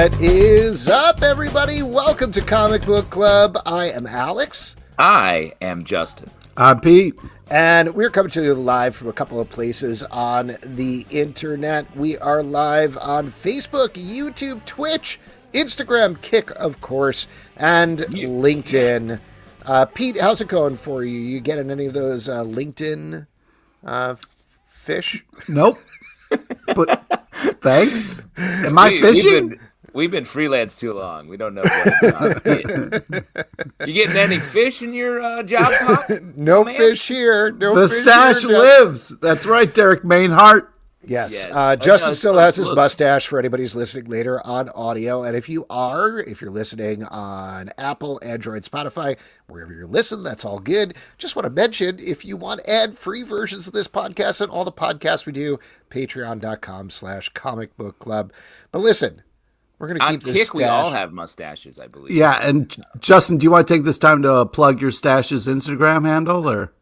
What is up, everybody? Welcome to Comic Book Club. I am Alex. I am Justin. I'm Pete. And we're coming to you live from a couple of places on the internet. We are live on Facebook, YouTube, Twitch, Instagram, Kick, of course, and LinkedIn. Pete, how's it going for you? You getting any of those LinkedIn fish? Nope. But thanks. Am I fishing? We've been freelance too long. We don't know what You getting any fish in your job, Pop? No fish here. No the fish stash here, lives. That's right, Derek Mainhart. Yes. Justin still has his mustache for anybody who's listening later on audio. And if you're listening on Apple, Android, Spotify, wherever you're listening, that's all good. Just want to mention, if you want ad-free versions of this podcast and all the podcasts we do, patreon.com/comicbookclub. But listen, we're going to keep this Kick, we all have mustaches, I believe. Yeah, and Justin, do you want to take this time to plug your Stash's Instagram handle? Or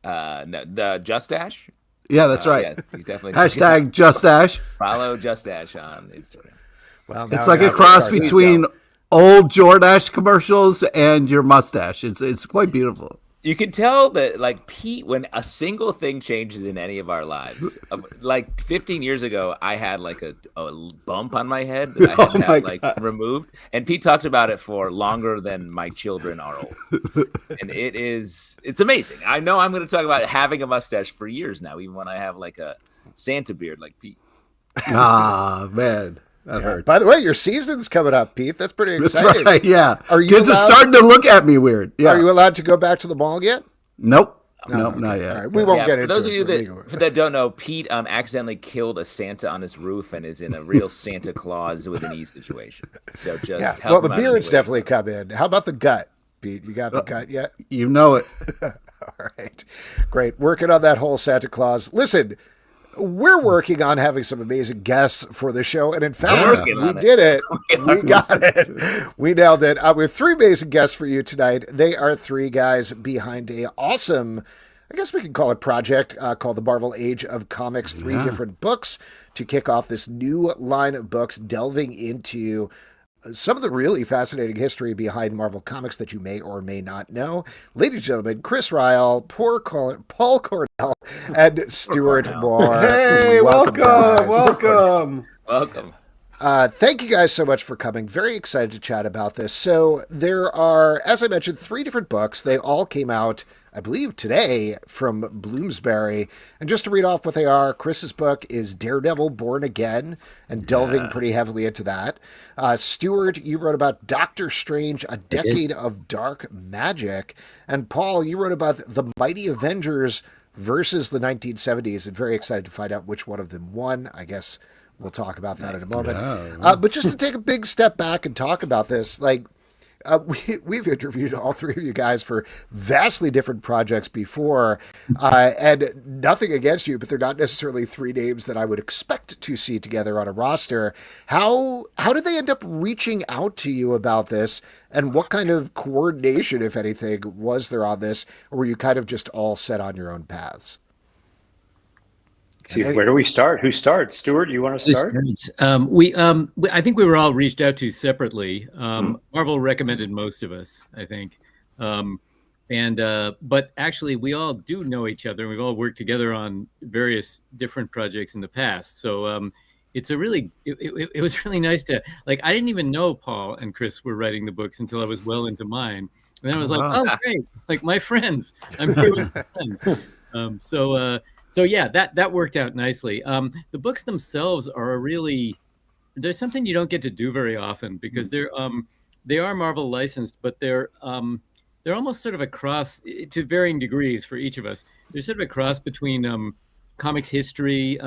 no, the Justash? Yeah, that's right. Yes, you definitely Hashtag Justash. Follow Justash on Instagram. Well, it's like a cross between old Jordash commercials and your mustache. It's quite beautiful. You can tell that, like, Pete, when a single thing changes in any of our lives, like 15 years ago, I had like a bump on my head that I had had removed, and Pete talked about it for longer than my children are old, and it's amazing. I know I'm going to talk about having a mustache for years now, even when I have like a Santa beard like Pete. Ah, man. That hurts. By the way, your season's coming up, Pete. That's pretty exciting. That's right, yeah. Kids are starting to look at me weird. Yeah. Are you allowed to go back to the mall yet? Nope. No, nope, not yet. All right. We won't get into it. For those of you that don't know, Pete accidentally killed a Santa on his roof and is in a real Santa Claus with an E situation. So just help the beards definitely come in. How about the gut, Pete? You got the gut yet? You know it. All right. Great. Working on that whole Santa Claus. Listen, we're working on having some amazing guests for the show, and in fact, we did it. We got it. We nailed it. We have three amazing guests for you tonight. They are three guys behind a awesome, I guess we can call it project, called the Marvel Age of Comics. Three different books to kick off this new line of books, delving into some of the really fascinating history behind Marvel Comics that you may or may not know. Ladies and gentlemen, Chris Ryall, Paul Cornell, and Stuart Moore. Hey, welcome. Thank you guys so much for coming. Very excited to chat about this. So there are, as I mentioned, three different books. They all came out, I believe, today from Bloomsbury. And just to read off what they are, Chris's book is Daredevil Born Again, and delving pretty heavily into that. Stuart, you wrote about Doctor Strange, A Decade of Dark Magic. And Paul, you wrote about The Mighty Avengers versus the 1970s. And very excited to find out which one of them won. I guess we'll talk about that in a moment. But just to take a big step back and talk about this, we've interviewed all three of you guys for vastly different projects before, and nothing against you, but they're not necessarily three names that I would expect to see together on a roster. How did they end up reaching out to you about this, and what kind of coordination, if anything, was there on this, or were you kind of just all set on your own paths? See, where do we start? Who starts? Stuart, you want to start? I think we were all reached out to separately. Marvel recommended most of us, I think. But actually, we all do know each other, and we've all worked together on various different projects in the past. So it was really nice to, I didn't even know Paul and Chris were writing the books until I was well into mine. And then I was like, oh, great, my friends. I'm here with my friends. So yeah, that worked out nicely. The books themselves are there's something you don't get to do very often, because they are Marvel licensed, but they're almost sort of a cross, to varying degrees for each of us. They're sort of a cross between comics history,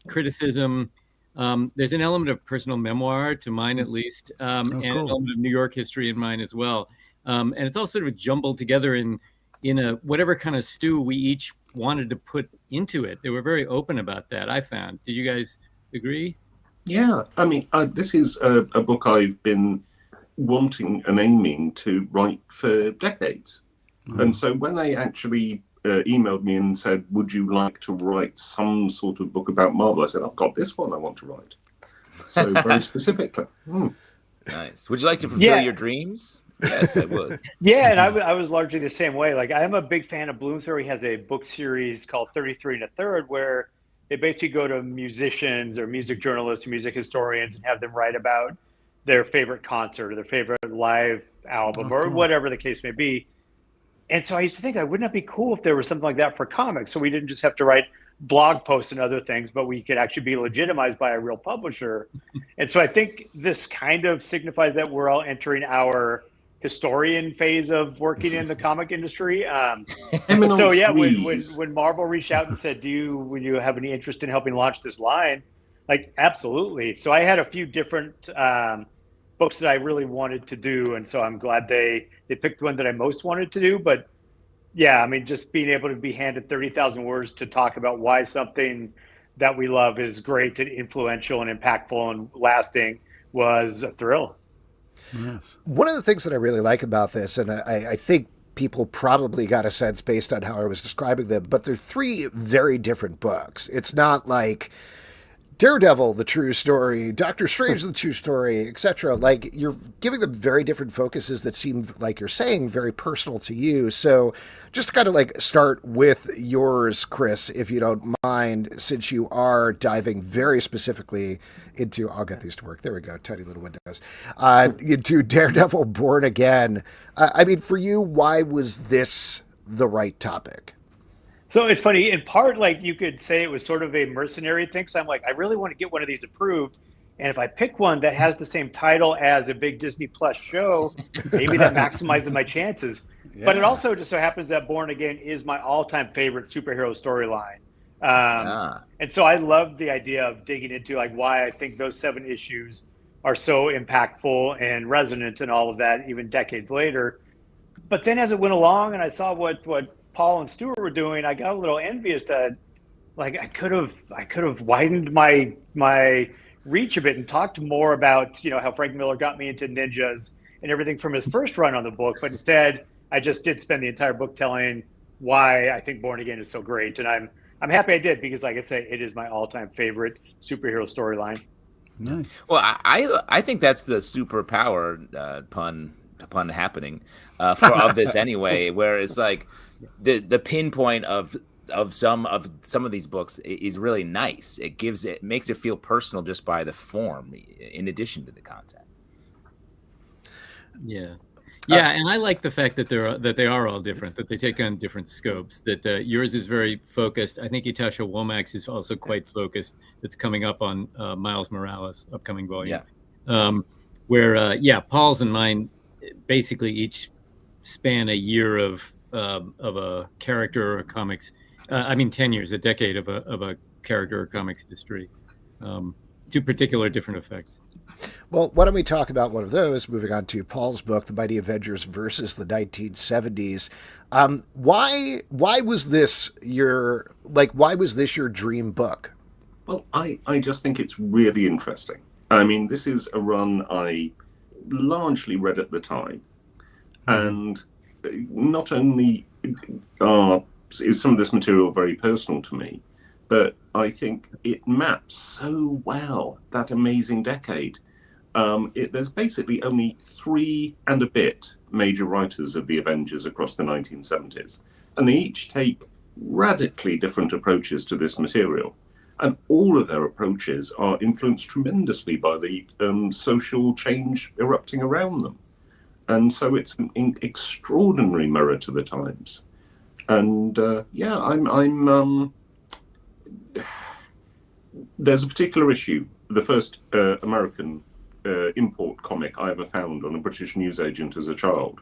criticism. There's an element of personal memoir to mine, at least, and an element of New York history in mine as well. And it's all sort of jumbled together in a whatever kind of stew we each wanted to put into it. They were very open about that, I found. Did you guys agree? Yeah, I mean, this is a book I've been wanting and aiming to write for decades. And so when they actually emailed me and said, would you like to write some sort of book about Marvel? I said, I've got this one I want to write. So very specifically. Nice. Would you like to fulfill your dreams? Yes, I would. Yeah, and I was largely the same way. Like, I am a big fan of Bloomsbury. Has a book series called 33 and a Third, where they basically go to musicians or music journalists or music historians and have them write about their favorite concert or their favorite live album or whatever the case may be. And so I used to think, wouldn't that be cool if there was something like that for comics? So we didn't just have to write blog posts and other things, but we could actually be legitimized by a real publisher. And so I think this kind of signifies that we're all entering our historian phase of working in the comic industry. So yeah, when Marvel reached out and said, would you have any interest in helping launch this line? Like, absolutely. So I had a few different books that I really wanted to do, and so I'm glad they picked the one that I most wanted to do. But yeah, I mean, just being able to be handed 30,000 words to talk about why something that we love is great and influential and impactful and lasting was a thrill. Yes. One of the things that I really like about this, and I think people probably got a sense based on how I was describing them, but they're three very different books. It's not like Daredevil, the true story, Doctor Strange, the true story, etc. Like, you're giving them very different focuses that seem, like you're saying, very personal to you. So just to kind of like start with yours, Chris, if you don't mind, since you are diving very specifically into, I'll get these to work. There we go. Tiny little windows. Into Daredevil Born Again. I mean, for you, why was this the right topic? So it's funny, in part, like, you could say it was sort of a mercenary thing. So I'm like, I really want to get one of these approved. And if I pick one that has the same title as a big Disney Plus show, maybe that maximizes my chances. Yeah. But it also just so happens that Born Again is my all-time favorite superhero storyline. And so I love the idea of digging into like why I think those 7 issues are so impactful and resonant and all of that, even decades later. But then as it went along and I saw what Paul and Stuart were doing, I got a little envious that, like, I could have widened my reach a bit and talked more about, how Frank Miller got me into ninjas and everything from his first run on the book. But instead, I just did spend the entire book telling why I think Born Again is so great. And I'm happy I did, because, like I say, it is my all-time favorite superhero storyline. Nice. Well, I think that's the superpower pun happening of this anyway, where it's like the pinpoint of some of these books is really nice. It makes it feel personal just by the form, in addition to the content. Yeah. Yeah, and I like the fact that they are all different, that they take on different scopes. That yours is very focused. I think Natasha Womack's is also quite focused. That's coming up on Miles Morales' upcoming volume. Yeah. Where Paul's and mine basically each span a year of a character or comics. 10 years, a decade of a character or comics history. Two particular different effects. Well, why don't we talk about one of those, moving on to Paul's book, The Mighty Avengers versus the 1970s. Why was this your dream book? Well, I just think it's really interesting. I mean, this is a run I largely read at the time. And not only is some of this material very personal to me, but I think it maps so well that amazing decade. There's basically only 3 and a bit major writers of the Avengers across the 1970s, and they each take radically different approaches to this material. And all of their approaches are influenced tremendously by the social change erupting around them. And so it's an extraordinary mirror to the times. And there's a particular issue, the first American import comic I ever found on a British newsagent as a child.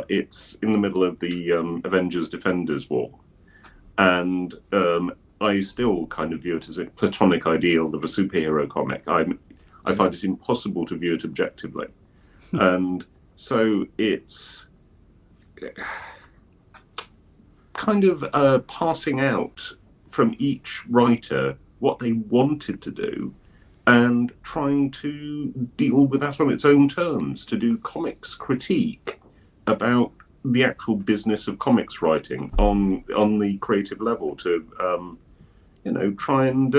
It's in the middle of the Avengers Defenders War. And I still kind of view it as a platonic ideal of a superhero comic. I find it impossible to view it objectively. And so it's kind of passing out from each writer what they wanted to do and trying to deal with that on its own terms, to do comics critique about the actual business of comics writing on the creative level, to try and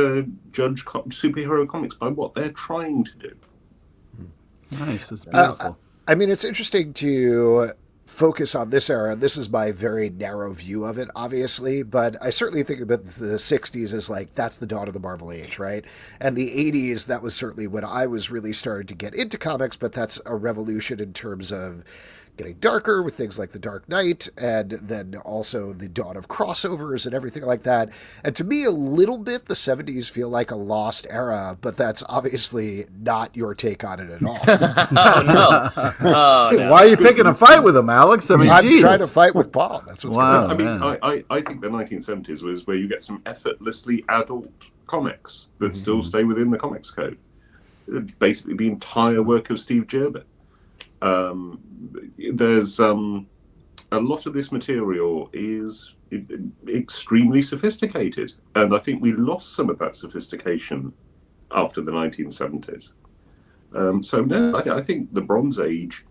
judge superhero comics by what they're trying to do. Nice. It's beautiful. I mean, it's interesting to focus on this era. This is my very narrow view of it, obviously, but I certainly think about the 60s as like, that's the dawn of the Marvel Age, right? And the 80s, that was certainly when I was really starting to get into comics, but that's a revolution in terms of getting darker with things like The Dark Knight, and then also the dawn of crossovers and everything like that. And to me, a little bit, the 70s feel like a lost era, but that's obviously not your take on it at all. Oh, no. Oh, no. Why are you picking a fight with him, Alex? I mean, I'm geez. trying to fight with Paul. That's what's going on. I mean, I think the 1970s was where you get some effortlessly adult comics that still stay within the Comics Code. Basically, the entire work of Steve Gerber. There's a lot of this material is extremely sophisticated, and I think we lost some of that sophistication after the 1970s. So no, I think the Bronze Age.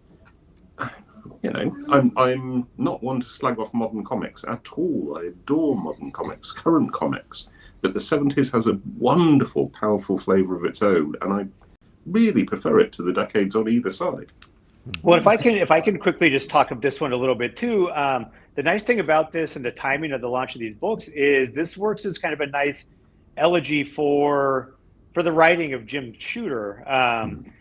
You know, I'm not one to slag off modern comics at all. I adore modern comics, current comics, but the 70s has a wonderful, powerful flavour of its own, and I really prefer it to the decades on either side. Well, if I can quickly just talk of this one a little bit too. The nice thing about this and the timing of the launch of these books is this works as kind of a nice elegy for the writing of Jim Shooter.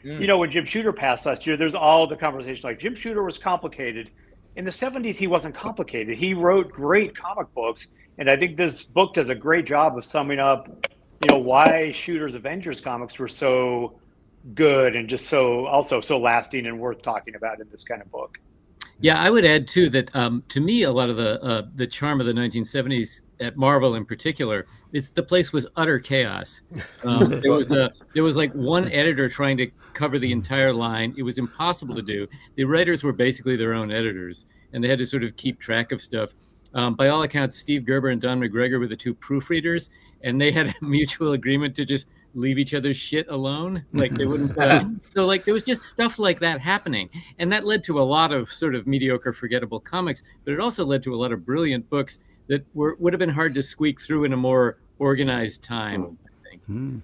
You know, when Jim Shooter passed last year, there's all the conversation like Jim Shooter was complicated. In the 70s, he wasn't complicated. He wrote great comic books, and I think this book does a great job of summing up, you know, why Shooter's Avengers comics were so good and just so lasting and worth talking about in this kind of book. Yeah, I would add too that to me a lot of the charm of the 1970s at Marvel in particular is the place was utter chaos. There was like one editor trying to cover the entire line. It was impossible to do. The writers were basically their own editors, and they had to sort of keep track of stuff. By all accounts, Steve Gerber and Don McGregor were the two proofreaders, and they had a mutual agreement to just leave each other's shit alone. Like they wouldn't. So like there was just stuff like that happening. And that led to a lot of sort of mediocre, forgettable comics, but it also led to a lot of brilliant books that would have been hard to squeak through in a more organized time, I think.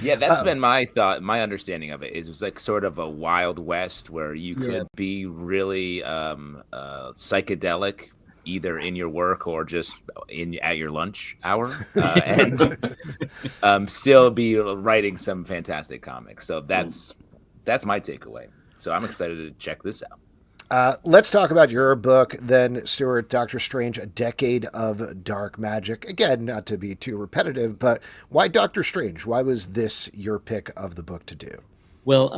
Yeah, that's been my thought. My understanding of it was like sort of a Wild West where you could be really psychedelic, either in your work or just at your lunch hour, and still be writing some fantastic comics. So that's my takeaway. So I'm excited to check this out. Let's talk about your book then, Stuart, Doctor Strange, A Decade of Dark Magic. Again, not to be too repetitive, but why Doctor Strange? Why was this your pick of the book to do? Well,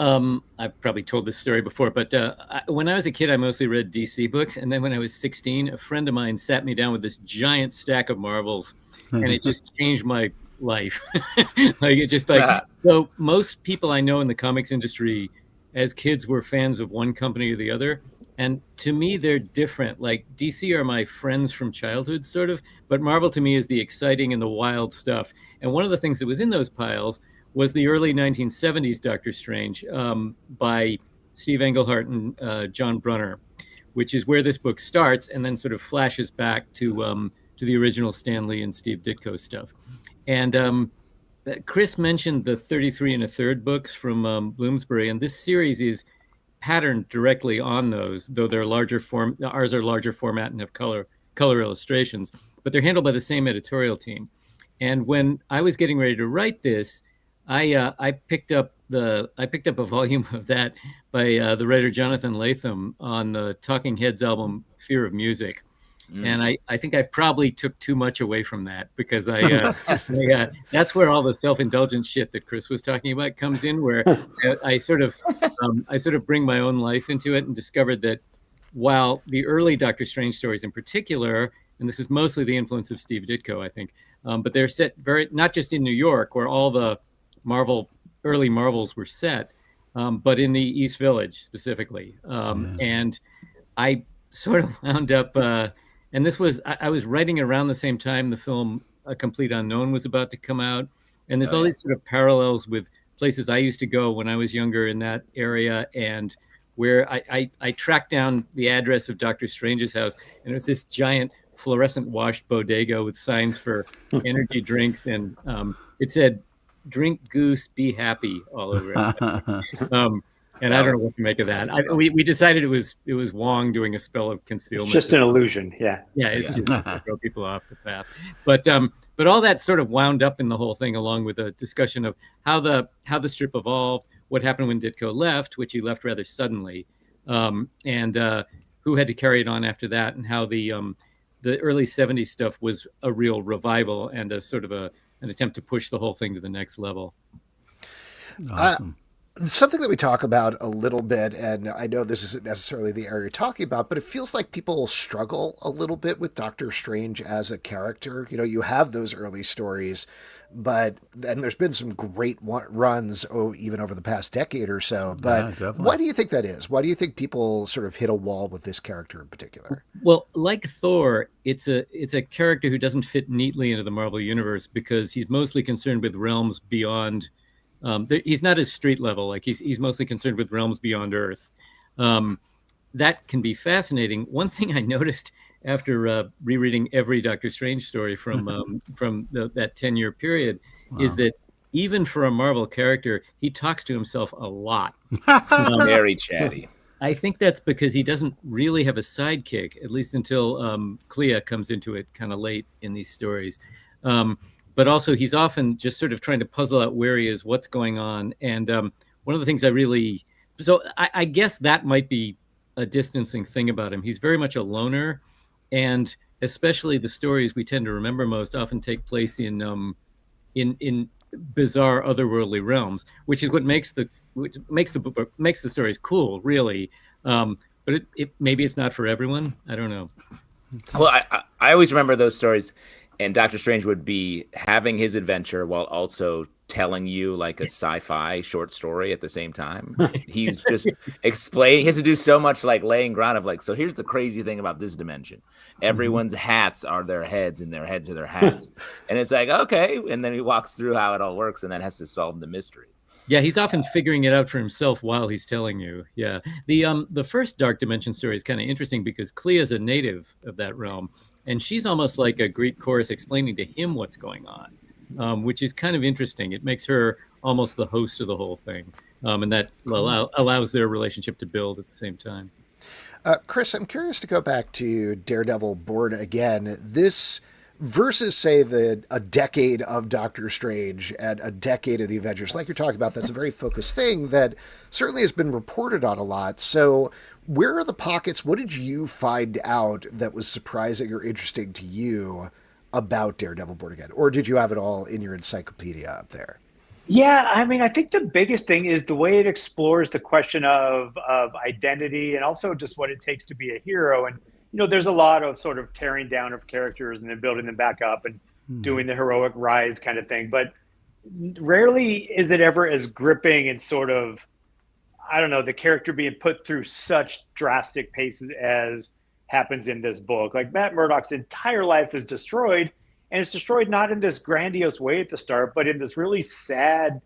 I've probably told this story before, but when I was a kid, I mostly read DC books. And then when I was 16, a friend of mine sat me down with this giant stack of Marvels, and it just changed my life. So most people I know in the comics industry as kids were fans of one company or the other. And to me, they're different. Like DC are my friends from childhood, sort of, but Marvel to me is the exciting and the wild stuff. And one of the things that was in those piles was the early 1970s Doctor Strange by Steve Englehart and John Brunner, which is where this book starts and then sort of flashes back to the original Stan Lee and Steve Ditko stuff. And Chris mentioned the 33 1/3 books from Bloomsbury, and this series is patterned directly on those, though they're larger form. Ours are larger format and have color illustrations, but they're handled by the same editorial team. And when I was getting ready to write this, I picked up a volume of that by the writer Jonathan Latham on the Talking Heads album Fear of Music. And I think I probably took too much away from that because that's where all the self-indulgent shit that Chris was talking about comes in, where I sort of bring my own life into it and discovered that while the early Doctor Strange stories in particular, and this is mostly the influence of Steve Ditko, I think, but they're set not just in New York where all the early Marvels were set, but in the East Village specifically. And I sort of wound up, and this was, I was writing around the same time the film A Complete Unknown was about to come out. And there's all these sort of parallels with places I used to go when I was younger in that area, and where I tracked down the address of Dr. Strange's house, and it was this giant fluorescent washed bodega with signs for energy drinks, and it said, "Drink Goose, be happy," all over it. And I don't know what to make of that. We decided it was Wong doing a spell of concealment. It's just an illusion. Yeah. Yeah, it's just to throw people off the path. But all that sort of wound up in the whole thing, along with a discussion of how the strip evolved, what happened when Ditko left, which he left rather suddenly, and who had to carry it on after that, and how the early '70s stuff was a real revival and a sort of an attempt to push the whole thing to the next level. Awesome. Something that we talk about a little bit, and I know this isn't necessarily the area you're talking about, but it feels like people struggle a little bit with Doctor Strange as a character. You know, you have those early stories, and there's been some great runs even over the past decade or so. But why do you think that is? Why do you think people sort of hit a wall with this character in particular? Well, like Thor, it's a character who doesn't fit neatly into the Marvel universe because he's mostly concerned with realms beyond. He's not as street level. Like he's mostly concerned with realms beyond Earth. That can be fascinating. One thing I noticed after rereading every Doctor Strange story from that 10-year period is that even for a Marvel character, he talks to himself a lot. Very chatty. I think that's because he doesn't really have a sidekick, at least until Clea comes into it kind of late in these stories. But also he's often just sort of trying to puzzle out where he is, what's going on. And one of the things I guess that might be a distancing thing about him. He's very much a loner, and especially the stories we tend to remember most often take place in bizarre otherworldly realms, which is what makes the stories cool, really. But maybe it's not for everyone. I don't know. Well, I always remember those stories. And Doctor Strange would be having his adventure while also telling you like a sci-fi short story at the same time. He's just explaining. He has to do so much like laying ground of like, so here's the crazy thing about this dimension. Everyone's hats are their heads and their heads are their hats. And it's like, okay. And then he walks through how it all works and then has to solve the mystery. Yeah, he's often figuring it out for himself while he's telling you. Yeah. The first Dark Dimension story is kind of interesting because Clea is a native of that realm. And she's almost like a Greek chorus explaining to him what's going on, which is kind of interesting. It makes her almost the host of the whole thing. And that allows their relationship to build at the same time. Chris, I'm curious to go back to Daredevil Born Again. This versus, say, a decade of Doctor Strange and a decade of the Avengers, like you're talking about, that's a very focused thing that certainly has been reported on a lot. So where are the pockets? What did you find out that was surprising or interesting to you about Daredevil Born Again? Or did you have it all in your encyclopedia up there? Yeah, I mean, I think the biggest thing is the way it explores the question of identity and also just what it takes to be a hero. And you know, there's a lot of sort of tearing down of characters and then building them back up and doing the heroic rise kind of thing. But rarely is it ever as gripping and sort of, I don't know, the character being put through such drastic paces as happens in this book. Like Matt Murdock's entire life is destroyed, and it's destroyed not in this grandiose way at the start, but in this really sad,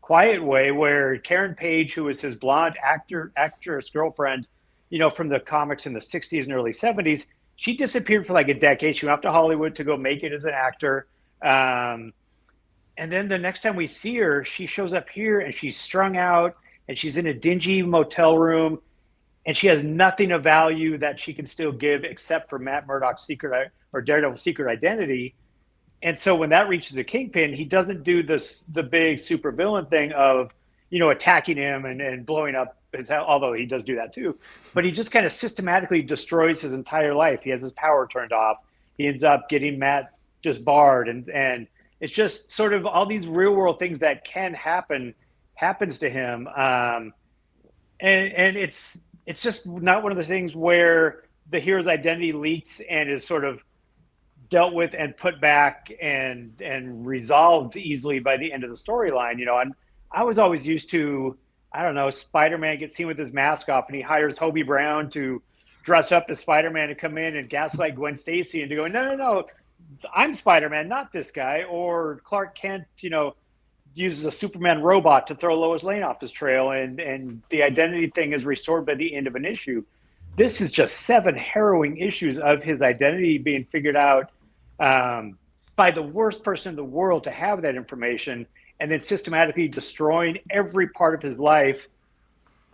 quiet way where Karen Page, who was his blonde actress girlfriend, you know, from the comics in the 60s and early 70s, she disappeared for like a decade. She went off to Hollywood to go make it as an actor. And then the next time we see her, she shows up here and she's strung out and she's in a dingy motel room and she has nothing of value that she can still give except for Matt Murdock's secret or Daredevil's secret identity. And so when that reaches the Kingpin, he doesn't do the big supervillain thing of, you know, attacking him and blowing up his house, although he does do that too. But he just kind of systematically destroys his entire life. He has his power turned off. He ends up getting Matt just barred. And it's just sort of all these real world things that can happens to him. And it's just not one of those things where the hero's identity leaks and is sort of dealt with and put back and resolved easily by the end of the storyline, you know. And I was always used to, I don't know, Spider-Man gets seen with his mask off and he hires Hobie Brown to dress up as Spider-Man to come in and gaslight Gwen Stacy and to go, no, I'm Spider-Man, not this guy. Or Clark Kent, you know, uses a Superman robot to throw Lois Lane off his trail and the identity thing is restored by the end of an issue. This is just 7 harrowing issues of his identity being figured out by the worst person in the world to have that information, and then systematically destroying every part of his life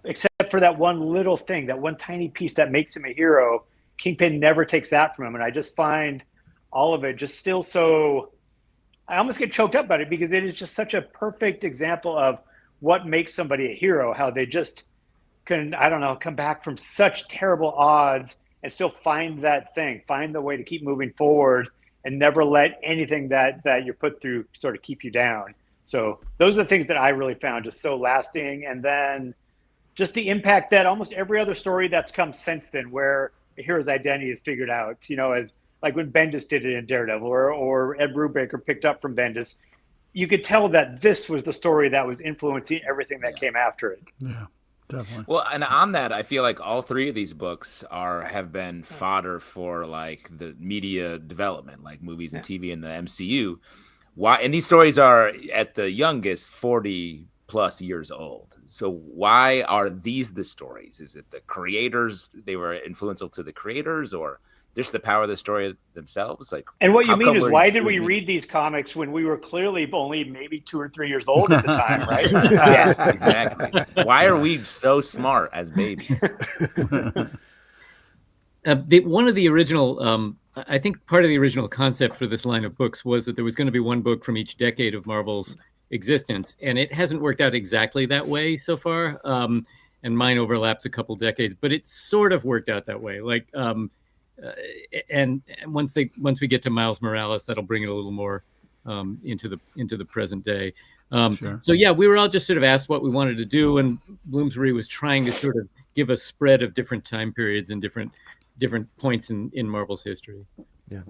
except for that one little thing, that one tiny piece that makes him a hero. Kingpin never takes that from him. And I just find all of it just still so, I almost get choked up about it because it is just such a perfect example of what makes somebody a hero, how they just can, I don't know, come back from such terrible odds and still find that thing, find the way to keep moving forward and never let anything that you're put through sort of keep you down. So those are the things that I really found just so lasting. And then just the impact that almost every other story that's come since then, where the hero's identity is figured out, you know, as like when Bendis did it in Daredevil, or Ed Brubaker picked up from Bendis, you could tell that this was the story that was influencing everything that came after it. Yeah, definitely. Well, and on that, I feel like all three of these books have been fodder for like the media development, like movies and TV and the MCU. Why? And these stories are at the youngest 40 plus years old. So why are these the stories? Is it the creators? They were influential to the creators, or just the power of the story themselves? Like, and what you mean is, why did we read these comics when we were clearly only maybe 2 or 3 years old at the time, right? Yes, exactly. Why are we so smart as babies? One of the original, I think part of the original concept for this line of books was that there was going to be one book from each decade of Marvel's existence, and it hasn't worked out exactly that way so far. And mine overlaps a couple decades, but it's sort of worked out that way. Like, and once we get to Miles Morales, that'll bring it a little more into the present day. Sure. So yeah, we were all just sort of asked what we wanted to do, and Bloomsbury was trying to sort of give a spread of different time periods and different points in Marvel's history. Yeah.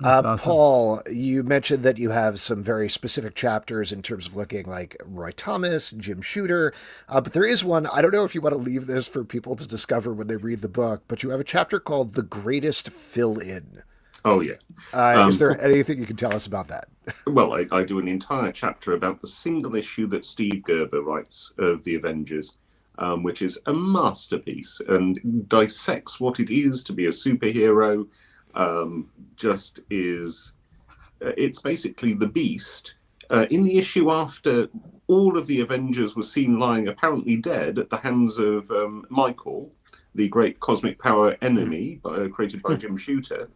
Awesome. Paul, you mentioned that you have some very specific chapters in terms of looking like Roy Thomas, Jim Shooter, but there is one, I don't know if you want to leave this for people to discover when they read the book, but you have a chapter called The Greatest Fill-In. Oh, yeah. Is there anything you can tell us about that? Well, I do an entire chapter about the single issue that Steve Gerber writes of the Avengers, which is a masterpiece and dissects what it is to be a superhero. It's basically the Beast. In the issue after all of the Avengers were seen lying apparently dead at the hands of Michael, the great cosmic power enemy created by Jim Shooter,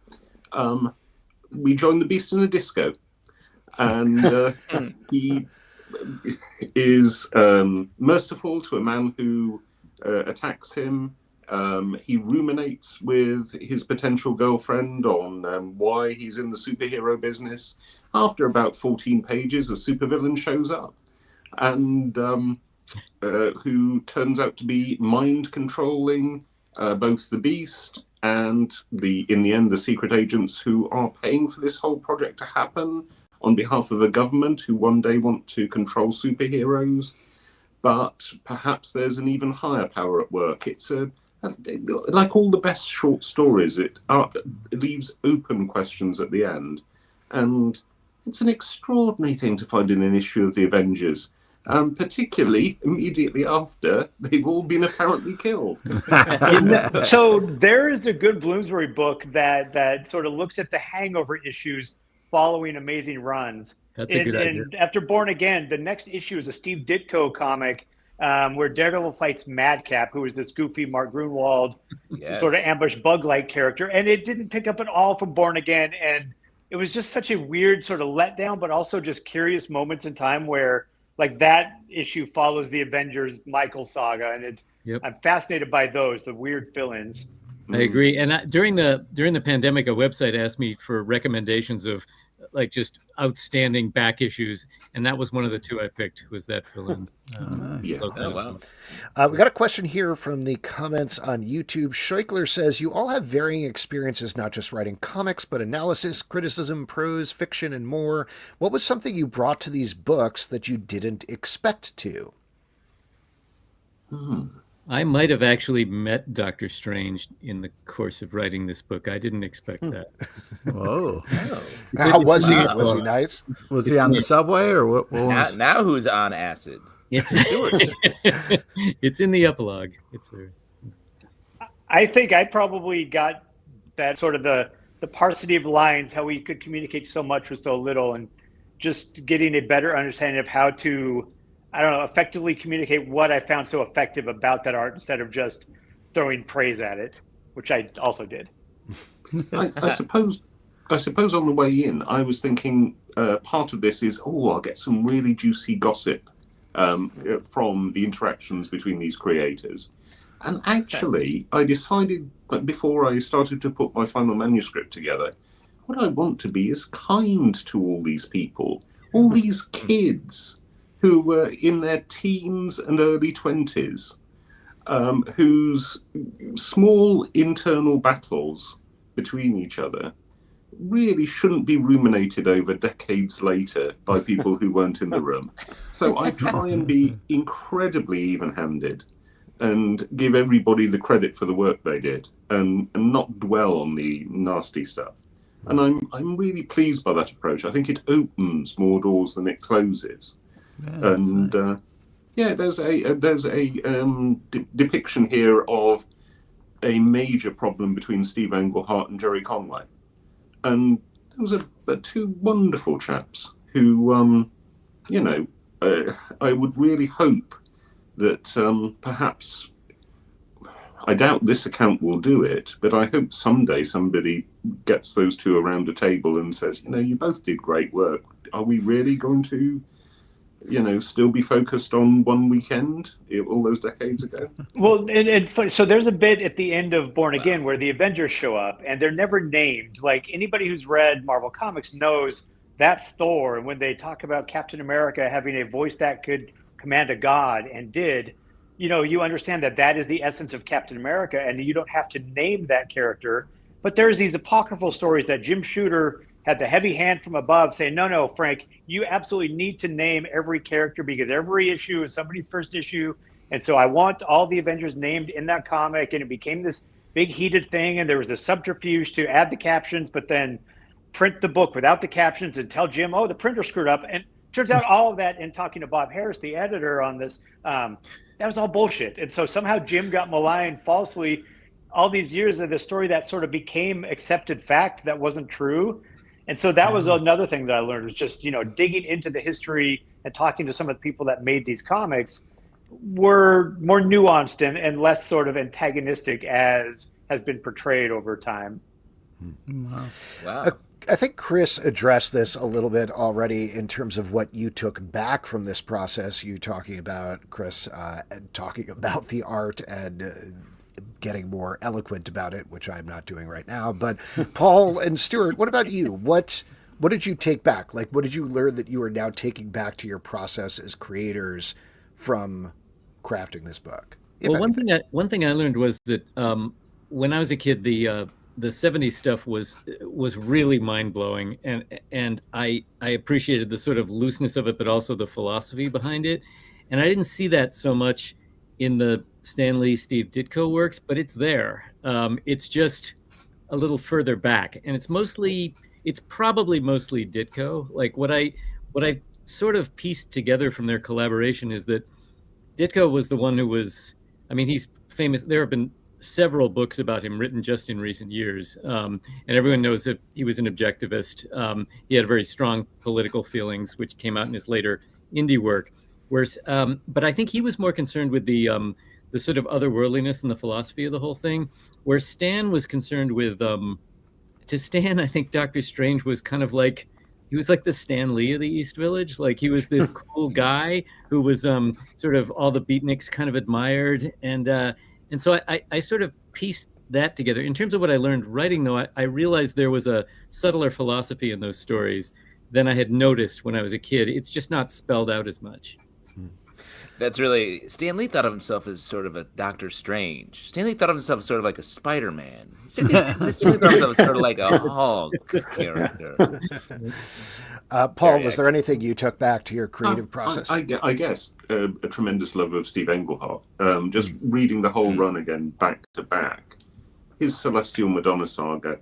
we joined the Beast in a disco. And he is merciful to a man who attacks him. He ruminates with his potential girlfriend on why he's in the superhero business. After about 14 pages, a supervillain shows up, and who turns out to be mind controlling both the Beast and in the end, the secret agents who are paying for this whole project to happen on behalf of a government who one day want to control superheroes. But perhaps there's an even higher power at work. It's like all the best short stories, it leaves open questions at the end. And it's an extraordinary thing to find in an issue of the Avengers, particularly immediately after they've all been apparently killed. So there is a good Bloomsbury book that sort of looks at the hangover issues following amazing runs. That's a good idea. And after Born Again, the next issue is a Steve Ditko comic where Daredevil fights Madcap, who is this goofy Mark Grunwald sort of ambush bug-like character. And it didn't pick up at all from Born Again. And it was just such a weird sort of letdown, but also just curious moments in time where like that issue follows the Avengers Michael saga. And I'm fascinated by those, the weird fill-ins. I agree. And during the pandemic, a website asked me for recommendations of like just outstanding back issues, and that was one of the two I picked. Was that fill-in? Wow. We got a question here from the comments on YouTube. Scheuchler says, you all have varying experiences, not just writing comics, but analysis, criticism, prose, fiction, and more. What was something you brought to these books that you didn't expect to? I might have actually met Dr. Strange in the course of writing this book. I didn't expect that. Whoa. How was he? Was he nice? Was he on the subway or what? Now who's on acid? It's Stuart. It's in the epilogue. It's there. I think I probably got that sort of the parsity of lines, how we could communicate so much with so little, and just getting a better understanding of how to I don't know, effectively communicate what I found so effective about that art instead of just throwing praise at it, which I also did. I suppose on the way in, I was thinking part of this is, I'll get some really juicy gossip from the interactions between these creators. And actually, I decided before I started to put my final manuscript together, what I want to be is kind to all these people, all these kids who were in their teens and early 20s, whose small internal battles between each other really shouldn't be ruminated over decades later by people who weren't in the room. So I try and be incredibly even-handed and give everybody the credit for the work they did, and not dwell on the nasty stuff. And I'm really pleased by that approach. I think it opens more doors than it closes. Yeah, and nice. there's a depiction here of a major problem between Steve Englehart and Jerry Conway. And those are two wonderful chaps who, I would really hope that perhaps, I doubt this account will do it, but I hope someday somebody gets those two around a table and says, you both did great work. Are we really going to, still be focused on one weekend all those decades ago? Well, and funny, so there's a bit at the end of Born Again where the Avengers show up and they're never named. Like, anybody who's read Marvel Comics knows that's Thor. And when they talk about Captain America having a voice that could command a god and did, you understand that is the essence of Captain America, and you don't have to name that character. But there's these apocryphal stories that Jim Shooter had the heavy hand from above saying, no, Frank, you absolutely need to name every character because every issue is somebody's first issue. And so I want all the Avengers named in that comic. And it became this big heated thing. And there was this subterfuge to add the captions, but then print the book without the captions and tell Jim, the printer screwed up. And turns out all of that, in talking to Bob Harris, the editor on this, that was all bullshit. And so somehow Jim got maligned falsely all these years of this story that sort of became accepted fact that wasn't true. And so that was another thing that I learned, was just, digging into the history and talking to some of the people that made these comics were more nuanced and less sort of antagonistic as has been portrayed over time. Wow. I think Chris addressed this a little bit already in terms of what you took back from this process. You talking about, Chris, talking about the art and getting more eloquent about it, which I'm not doing right now. But Paul and Stuart, what about you? What did you take back? Like, what did you learn that you are now taking back to your process as creators from crafting this book? Well, one thing I learned was that when I was a kid, the 70s stuff was really mind-blowing, and I appreciated the sort of looseness of it, but also the philosophy behind it. And I didn't see that so much in the Stan Lee, Steve Ditko works, but it's there. It's just a little further back, and it's probably mostly Ditko. Like, what I sort of pieced together from their collaboration is that Ditko was the one who was, he's famous. There have been several books about him written just in recent years, and everyone knows that he was an objectivist. He had very strong political feelings, which came out in his later indie work. Whereas, but I think he was more concerned with the sort of otherworldliness and the philosophy of the whole thing, where Stan was concerned with. To Stan, I think Doctor Strange was kind of like, he was like the Stan Lee of the East Village. Like, he was this cool guy who was sort of all the beatniks kind of admired, and so I sort of pieced that together. In terms of what I learned writing, though, I realized there was a subtler philosophy in those stories than I had noticed when I was a kid. It's just not spelled out as much. That's really, Stan Lee thought of himself as sort of a Doctor Strange. Stan Lee thought of himself as sort of like a Spider-Man. Stan Lee thought of himself as sort of like a Hulk character. Paul, was there anything you took back to your creative process? I guess a tremendous love of Steve Englehart. Just reading the whole run again, back to back. His Celestial Madonna saga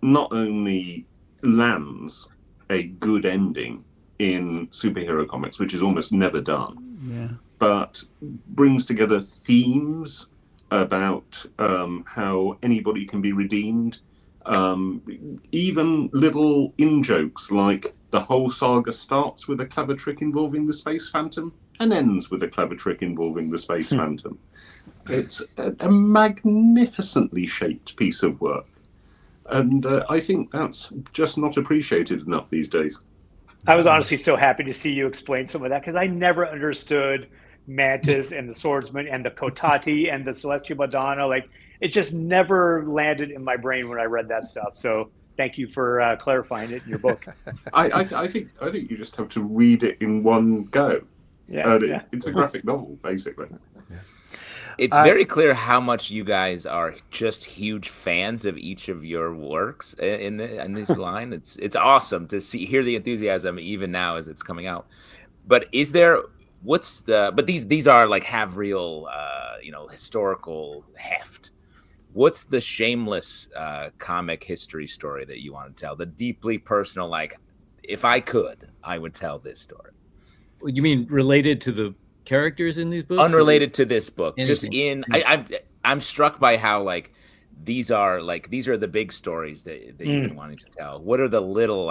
not only lands a good ending in superhero comics, which is almost never done, but brings together themes about how anybody can be redeemed. Even little in-jokes like the whole saga starts with a clever trick involving the Space Phantom, and ends with a clever trick involving the Space Phantom. It's a magnificently shaped piece of work. And I think that's just not appreciated enough these days. I was honestly so happy to see you explain some of that, because I never understood Mantis and the Swordsman and the Kotati and the Celestial Madonna. Like, it just never landed in my brain when I read that stuff. So thank you for clarifying it in your book. I think you just have to read it in one go. Yeah, It's a graphic novel, basically. It's very clear how much you guys are just huge fans of each of your works in this line. It's awesome to hear the enthusiasm even now as it's coming out. But is there but these are like have real historical heft. What's the shameless comic history story that you want to tell? The deeply personal, like, if I could, I would tell this story. You mean related to the characters in these books? Unrelated to this book. Anything? Just I'm struck by how these are the big stories that you've been wanting to tell. What are the little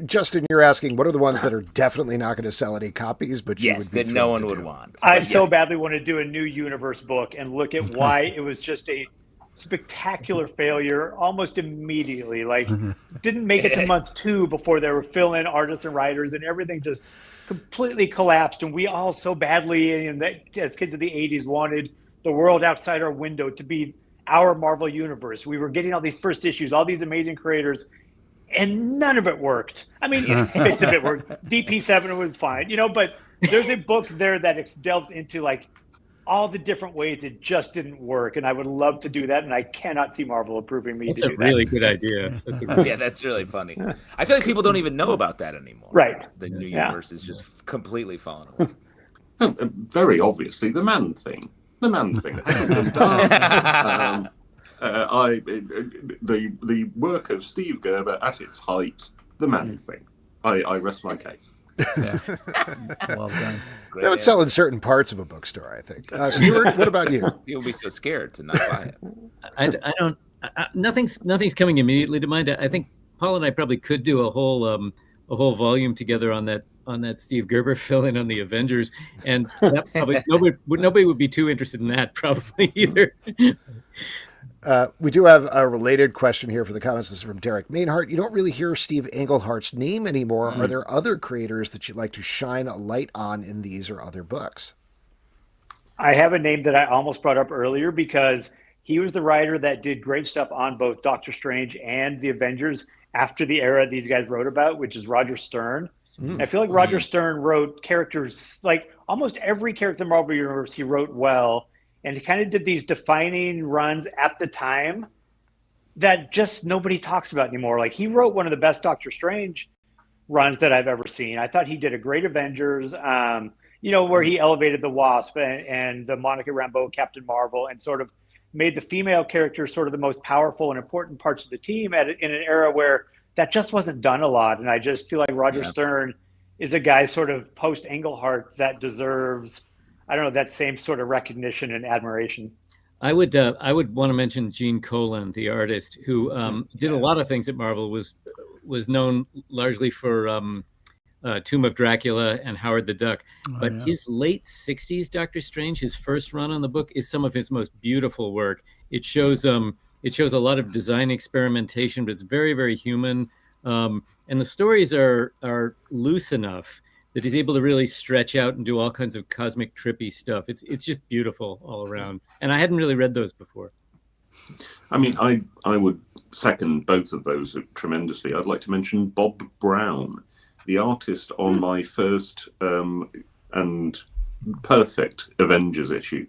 Justin, you're asking what are the ones that are definitely not going to sell any copies, but you would be that no one would want. I so badly want to do a new universe book and look at why it was just a spectacular failure almost immediately. Like, didn't make it to month 2 before they were filling artists and writers, and everything just completely collapsed. And we all so badly, as kids of the 80s, wanted the world outside our window to be our Marvel universe. We were getting all these first issues, all these amazing creators, and none of it worked. I mean, bits of it worked. DP7 was fine, but there's a book there that delves into like all the different ways it just didn't work, and I would love to do that, and I cannot see Marvel approving me to do that. That's a really good idea. Yeah, that's really funny. I feel like people don't even know about that anymore. Right. The new universe is just completely falling away. Very obviously, the man thing. The man thing. The work of Steve Gerber at its height. The man thing. I rest my case. Yeah. Well done. That would sell in certain parts of a bookstore, I think. Stuart, what about you? You'll be so scared to not buy it. I don't. Nothing's coming immediately to mind. I think Paul and I probably could do a whole volume together on that Steve Gerber fill-in on the Avengers, and that probably nobody would be too interested in that probably either. We do have a related question here for the comments. This is from Derek Mainhart. You don't really hear Steve Englehart's name anymore. Are there other creators that you'd like to shine a light on in these or other books? I have a name that I almost brought up earlier because he was the writer that did great stuff on both Doctor Strange and the Avengers after the era these guys wrote about, which is Roger Stern. I feel like Roger Stern wrote characters, like almost every character in the Marvel Universe he wrote well. And he kind of did these defining runs at the time that just nobody talks about anymore. Like, he wrote one of the best Doctor Strange runs that I've ever seen. I thought he did a great Avengers, where he elevated the Wasp and the Monica Rambeau Captain Marvel and sort of made the female characters sort of the most powerful and important parts of the team in an era where that just wasn't done a lot. And I just feel like Roger Stern is a guy sort of post Englehart that deserves, I don't know, that same sort of recognition and admiration. I would want to mention Gene Colan, the artist who did a lot of things at Marvel. Was known largely for Tomb of Dracula and Howard the Duck, but his late '60s Doctor Strange, his first run on the book, is some of his most beautiful work. It shows a lot of design experimentation, but it's very, very human, and the stories are loose enough that he's able to really stretch out and do all kinds of cosmic trippy stuff. It's just beautiful all around. And I hadn't really read those before. I mean, I would second both of those tremendously. I'd like to mention Bob Brown, the artist on my first and perfect Avengers issue,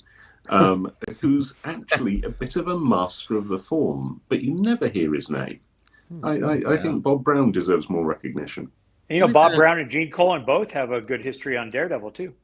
who's actually a bit of a master of the form, but you never hear his name. I think Bob Brown deserves more recognition. And, Bob Brown and Gene Colan both have a good history on Daredevil, too.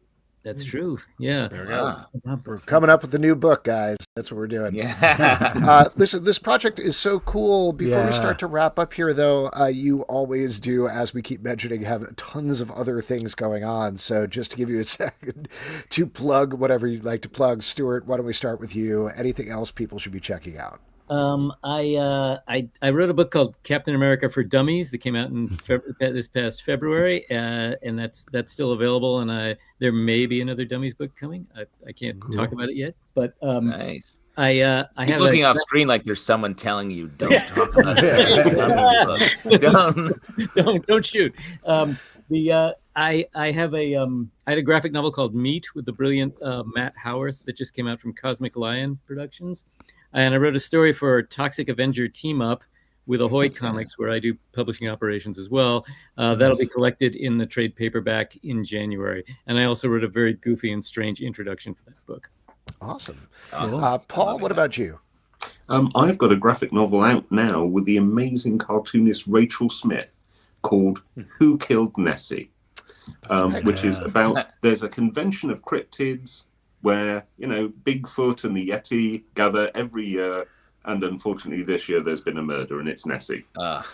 That's true. Yeah. There we go. We're coming up with a new book, guys. That's what we're doing. Yeah. Listen, this project is so cool. Before we start to wrap up here, though, you always do, as we keep mentioning, have tons of other things going on. So just to give you a second to plug whatever you'd like to plug, Stuart, why don't we start with you? Anything else people should be checking out? I wrote a book called Captain America for Dummies that came out in this past February, and that's still available. And there may be another Dummies book coming. I can't talk about it yet, but Nice. I Keep have looking off screen like there's someone telling you don't talk about it. don't shoot. I had a graphic novel called Meat with the brilliant Matt Howarth that just came out from Cosmic Lion Productions, and I wrote a story for Toxic Avenger Team Up with Ahoy Comics, where I do publishing operations as well. That'll be collected in the trade paperback in January, and I also wrote a very goofy and strange introduction for that book. Awesome. Paul, what about you? I've got a graphic novel out now with the amazing cartoonist Rachel Smith called Who Killed Nessie? Which is about, there's a convention of cryptids where, Bigfoot and the Yeti gather every year. And unfortunately this year there's been a murder and it's Nessie. Man.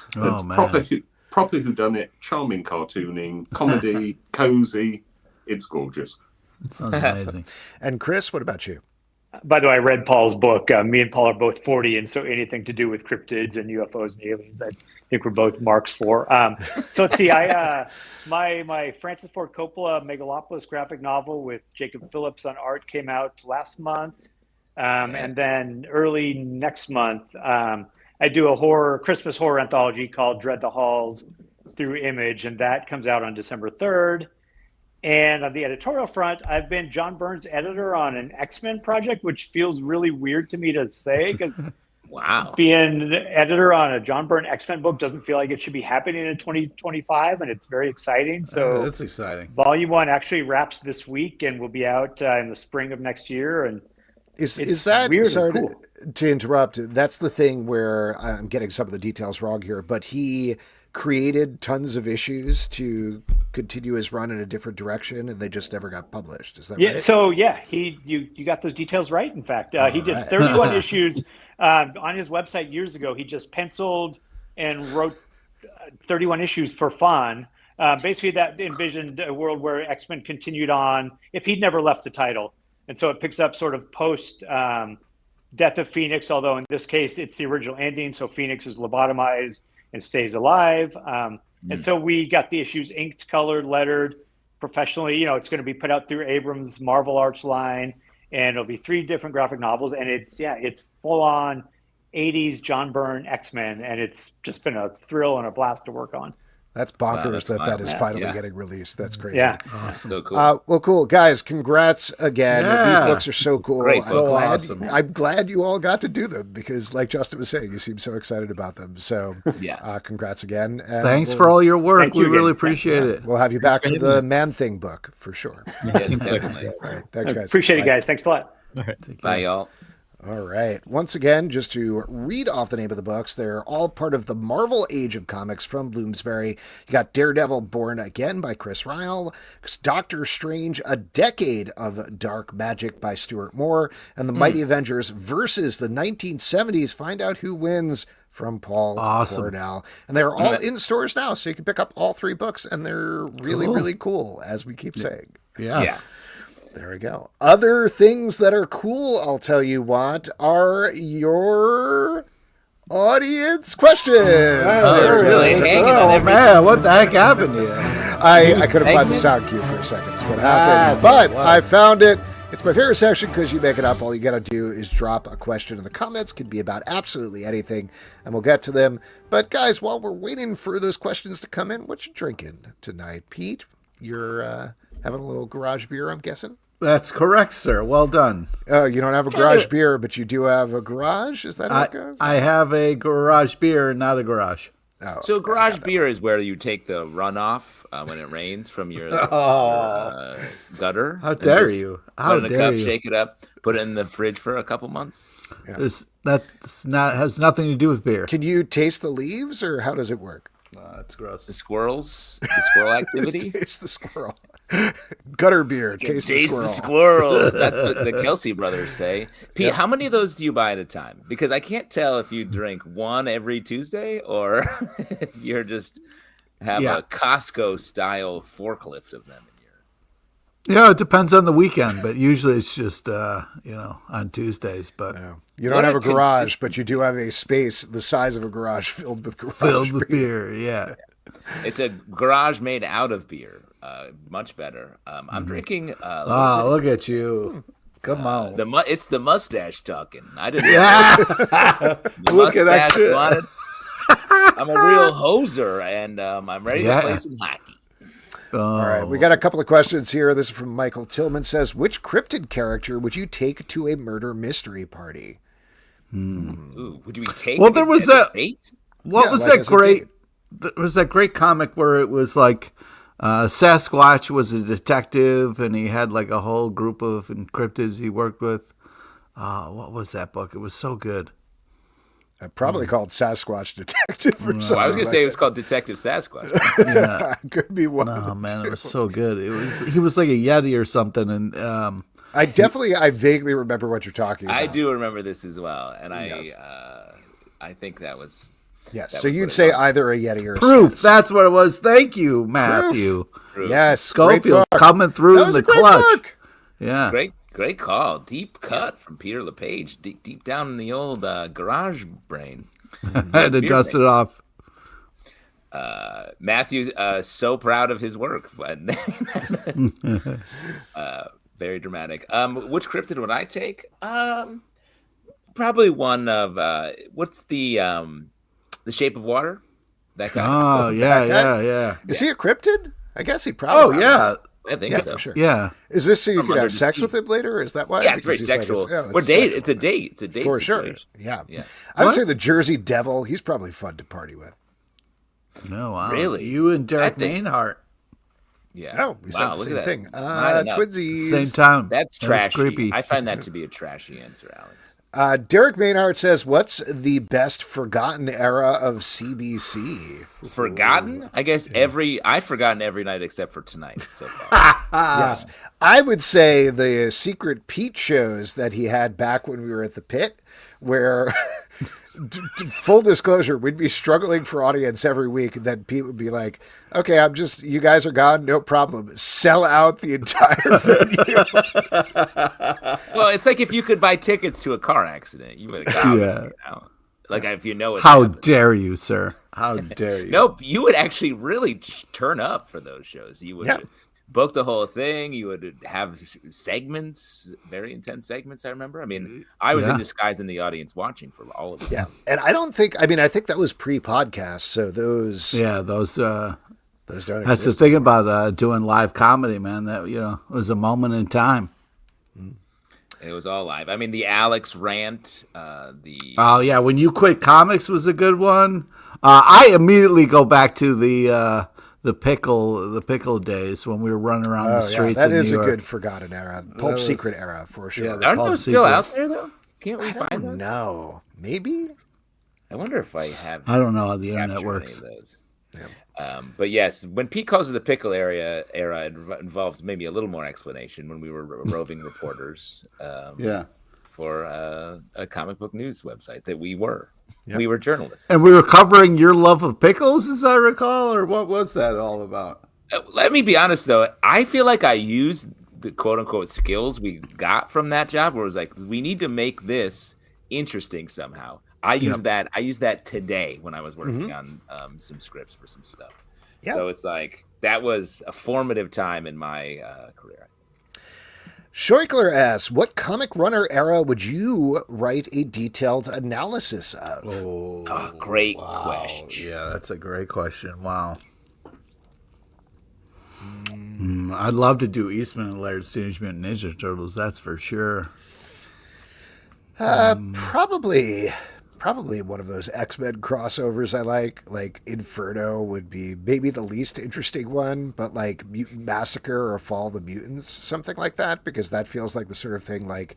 Proper whodunit, charming cartooning, comedy, cozy. It's gorgeous. That sounds amazing. And Chris, what about you? By the way, I read Paul's book. Me and Paul are both 40, and so anything to do with cryptids and UFOs and aliens, I think we're both marks for. So let's see. My Francis Ford Coppola Megalopolis graphic novel with Jacob Phillips on art came out last month, and then early next month, I do a Christmas horror anthology called Dread the Halls through Image, and that comes out on December 3rd. And on the editorial front, I've been John Byrne's editor on an X-Men project, which feels really weird to me to say because wow, being editor on a John Byrne X-Men book doesn't feel like it should be happening in 2025, and it's very exciting. So that's exciting. Volume 1 actually wraps this week and will be out in the spring of next year. And is that weird sorry and cool. to interrupt? That's the thing where I'm getting some of the details wrong here, but he created tons of issues to continue his run in a different direction, and they just never got published. Is that right? So you got those details right. In fact, he did 31 issues on his website years ago. He just penciled and wrote 31 issues for fun. Basically, that envisioned a world where X-Men continued on if he'd never left the title, and so it picks up sort of post Death of Phoenix. Although in this case, it's the original ending, so Phoenix is lobotomized and stays alive. And so we got the issues inked, colored, lettered professionally. It's going to be put out through Abrams' Marvel Arts line, and it'll be 3 different graphic novels. And it's full on 80s John Byrne X-Men. And it's just been a thrill and a blast to work on. That's bonkers that is finally getting released. That's crazy. Yeah. Awesome. So cool. Well, cool. Guys, congrats again. Yeah. These books are so cool. Great books. I'm glad you all got to do them because, like Justin was saying, you seem so excited about them. So congrats again. And Thanks for all your work. Thank We you really again. appreciate it. We'll have you back for the Man-Thing book for sure. Yes, definitely. All right. Thanks, guys. Appreciate it, guys. Thanks a lot. All right. Bye, y'all. All right. Once again, just to read off the name of the books, they're all part of the Marvel Age of Comics from Bloomsbury. You got Daredevil Born Again by Chris Ryall, Doctor Strange, A Decade of Dark Magic by Stuart Moore, and The Mighty Avengers versus the 1970s. Find out who wins from Paul Cornell. And they're all in stores now, so you can pick up all 3 books, and they're really, really cool, as we keep saying. Yes. There we go. Other things that are cool, I'll tell you what, are your audience questions. Oh, man, what the heck happened here? I couldn't find the sound cue for a second. That's what happened. But I found it. It's my favorite section because you make it up. All you got to do is drop a question in the comments. Could be about absolutely anything, and we'll get to them. But guys, while we're waiting for those questions to come in, what you drinking tonight? Pete, you're having a little garage beer, I'm guessing? That's correct, sir. Well done. You don't have a garage beer, but you do have a garage? Is that how it goes? I have a garage beer, not a garage. Oh, So garage beer is where you take the runoff when it rains from your gutter. How dare just you? Put How it in a dare cup, you? shake it up, put it in the fridge for a couple months. Has nothing to do with beer. Can you taste the leaves, or how does it work? That's gross. The squirrel activity. Taste the squirrel. Gutter beer. Taste the squirrel. The squirrel. That's what the Kelsey brothers say. Pete, how many of those do you buy at a time? Because I can't tell if you drink one every Tuesday or if you're just have a Costco style forklift of them in Yeah, it depends on the weekend, but usually it's just on Tuesdays. But you don't have a garage, but you do have a space the size of a garage filled with beer. Yeah, it's a garage made out of beer. Much better. I'm drinking. Look at you! Come on. It's the mustache talking. I didn't. Yeah. The Look at that shit. I'm a real hoser, and I'm ready to play some hockey. All right, we got a couple of questions here. This is from Michael Tillman. Says, which cryptid character would you take to a murder mystery party? Ooh, would we take? Well, there was that. What was that great? There was that great comic where it was like Sasquatch was a detective, and he had like a whole group of cryptids he worked with. What was that book? It was so good. Probably called Sasquatch Detective or something. Well, I was going to say it was called Detective Sasquatch. Yeah. Could be one. Oh, man, it was so good. He was like a Yeti or something. And I vaguely remember what you're talking about. I do remember this as well. And I think that was... Yes, so you'd say either a Yeti or a Proof. Sas. That's what it was. Thank you, Matthew. Proof. Yes, Schofield coming through in the clutch. Book. Yeah. Great call. Deep cut from Peter LePage. Deep down in the old garage brain. I had to dust it off. Matthew, so proud of his work. Very dramatic. Which cryptid would I take? Probably one of what's the Shape of Water? That guy. Oh yeah. Is he a cryptid? I guess he probably. Oh yeah. I think so. For sure. Yeah. Is this so you could have sex with him later? Or is that why? Yeah, it's very sexual. It's a date. It's a date for situation. Sure. Yeah. I would say the Jersey Devil. He's probably fun to party with. No, wow. Really? You and Derek Mainhart. Yeah. Oh, we said the same thing. Twinsies. Same time. That's trashy. Creepy. I find that to be a trashy answer, Alex. Derek Mainhart says, what's the best forgotten era of CBC? Forgotten? I guess I've forgotten every night except for tonight so far. Yes. I would say the Secret Pete shows that he had back when we were at the Pit, where, full disclosure, we'd be struggling for audience every week, and then Pete would be like, okay, you guys are gone, no problem. Sell out the entire venue. Well, it's like if you could buy tickets to a car accident, you would have gone. Yeah. Like if you know it. How dare you, sir? How dare you? Nope, you would actually really turn up for those shows. You would book the whole thing. You would have segments, very intense segments. I remember. I mean, I was in disguise in the audience watching for all of them. Yeah, and I think that was pre-podcast, so those. Yeah, those don't exist. That's the thing about doing live comedy, man. That was a moment in time. It was all live. I mean, the Alex rant, when you quit comics was a good one. I immediately go back to the pickle days when we were running around the streets. That of is New a York. good forgotten era, Pulp Secret era for sure. Yeah, aren't those still out there though? Can't we find those? No, maybe. I wonder if I have. I don't know how the internet works. Those. Yeah. But yes, when Pete calls it the pickle era, it involves maybe a little more explanation when we were roving reporters. For a comic book news website that we were. Yep. We were journalists. And we were covering your love of pickles, as I recall, or what was that all about? Let me be honest, though. I feel like I used the quote-unquote skills we got from that job where it was like, we need to make this interesting somehow. I used that today when I was working on some scripts for some stuff. Yep. So it's like, that was a formative time in my career. Scheuchler asks, what comic runner era would you write a detailed analysis of? Oh, great question. Yeah, that's a great question. Wow. I'd love to do Eastman and Laird's Teenage Mutant Ninja Turtles, that's for sure. Probably one of those X-Men crossovers I like Inferno would be maybe the least interesting one, but like Mutant Massacre or Fall of the Mutants, something like that, because that feels like the sort of thing like,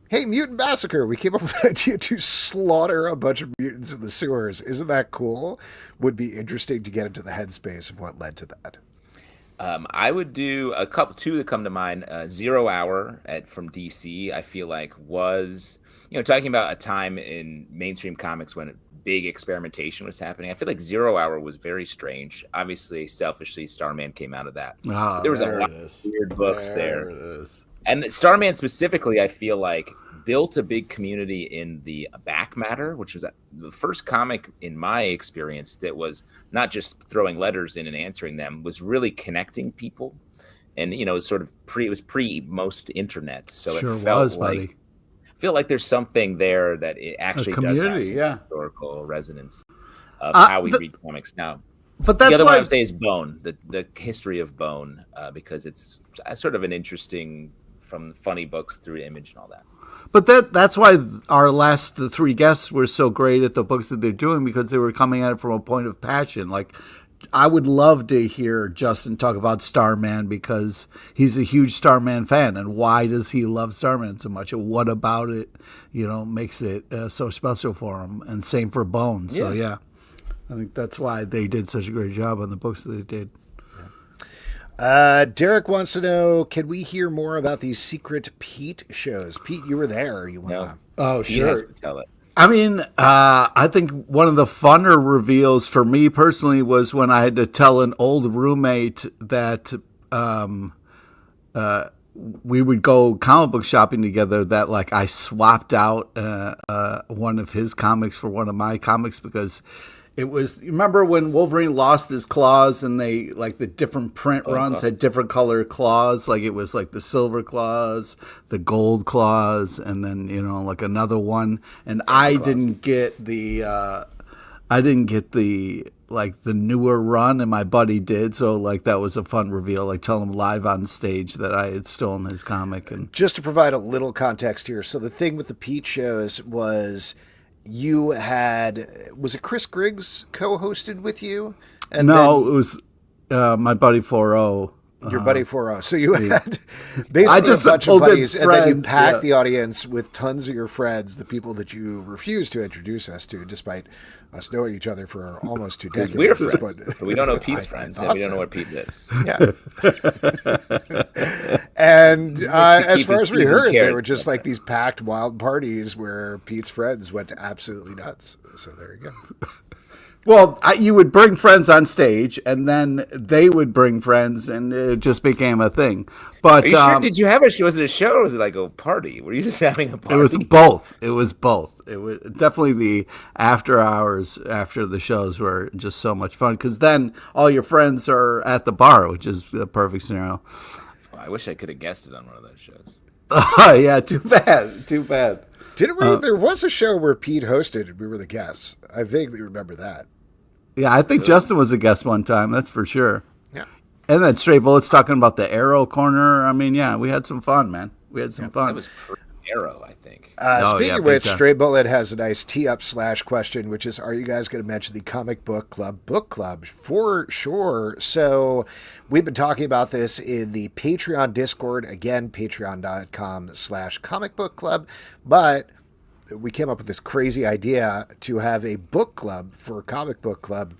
hey, Mutant Massacre, we came up with an idea to slaughter a bunch of mutants in the sewers. Isn't that cool? Would be interesting to get into the headspace of what led to that. I would do two that come to mind. 0 Hour from DC, I feel like was... talking about a time in mainstream comics when big experimentation was happening. I feel like Zero Hour was very strange. Obviously, selfishly, Starman came out of that. There was a lot of weird books there. And Starman specifically, I feel like, built a big community in the back matter, which was the first comic in my experience that was not just throwing letters in and answering them, was really connecting people. And, you know, sort of it was pre most internet. So sure it felt was, like, buddy. I feel like there's something there that it actually does have some historical resonance of how we read comics now. But that's the other why one I would say is Bone, the history of Bone, because it's sort of an interesting, from funny books through Image and all that. But that's why the three guests were so great at the books that they're doing, because they were coming at it from a point of passion. Like, I would love to hear Justin talk about Starman, because he's a huge Starman fan. And why does he love Starman so much? And what about it, makes it so special for him? And same for Bone. So, yeah, I think that's why they did such a great job on the books that they did. Derek wants to know, can we hear more about these secret Pete shows? Pete, you were there. Oh, Pete sure. has to tell it. I mean, I think one of the funner reveals for me personally was when I had to tell an old roommate that we would go comic book shopping together, that like I swapped out one of his comics for one of my comics, because it was, you remember when Wolverine lost his claws and they, like, the different print runs had different color claws? Like, it was like the silver claws, the gold claws, and then, like another one. And I didn't get the like the newer run, and my buddy did. So like that was a fun reveal, like telling him live on stage that I had stolen his comic. And just to provide a little context here. So the thing with the Pete shows was, was it Chris Griggs co-hosted with you? And no, it was my buddy 4-0. Your buddy 4-0. So you had basically a bunch of buddies, and then you packed the audience with tons of your friends, the people that you refused to introduce us to, despite us knowing each other for almost 2 decades. We're friends, but we don't know Pete's friends, and we don't know where Pete lives. Yeah. And as far as we heard, they were just like these packed wild parties where Pete's friends went absolutely nuts. So there you go. Well, you would bring friends on stage, and then they would bring friends, and it just became a thing. But are you sure? Did you have a show? Was it a show, or was it like a party? Were you just having a party? It was both. It was definitely the after hours after the shows were just so much fun, because then all your friends are at the bar, which is the perfect scenario. Well, I wish I could have guessed it on one of those shows. Yeah, too bad. Didn't we? There was a show where Pete hosted, and we were the guests. I vaguely remember that. Yeah, I think Justin was a guest one time. That's for sure. Yeah. And then Straight Bullets talking about the Arrow corner. I mean, yeah, we had some fun, man. We had some fun. That was Arrow, I think. Speaking of which, Straight Bullet has a nice tee-up / question, which is, are you guys going to mention the Comic Book Club book club? For sure. So we've been talking about this in the Patreon Discord. Again, patreon.com/Comic Book Club. But we came up with this crazy idea to have a book club for Comic Book Club.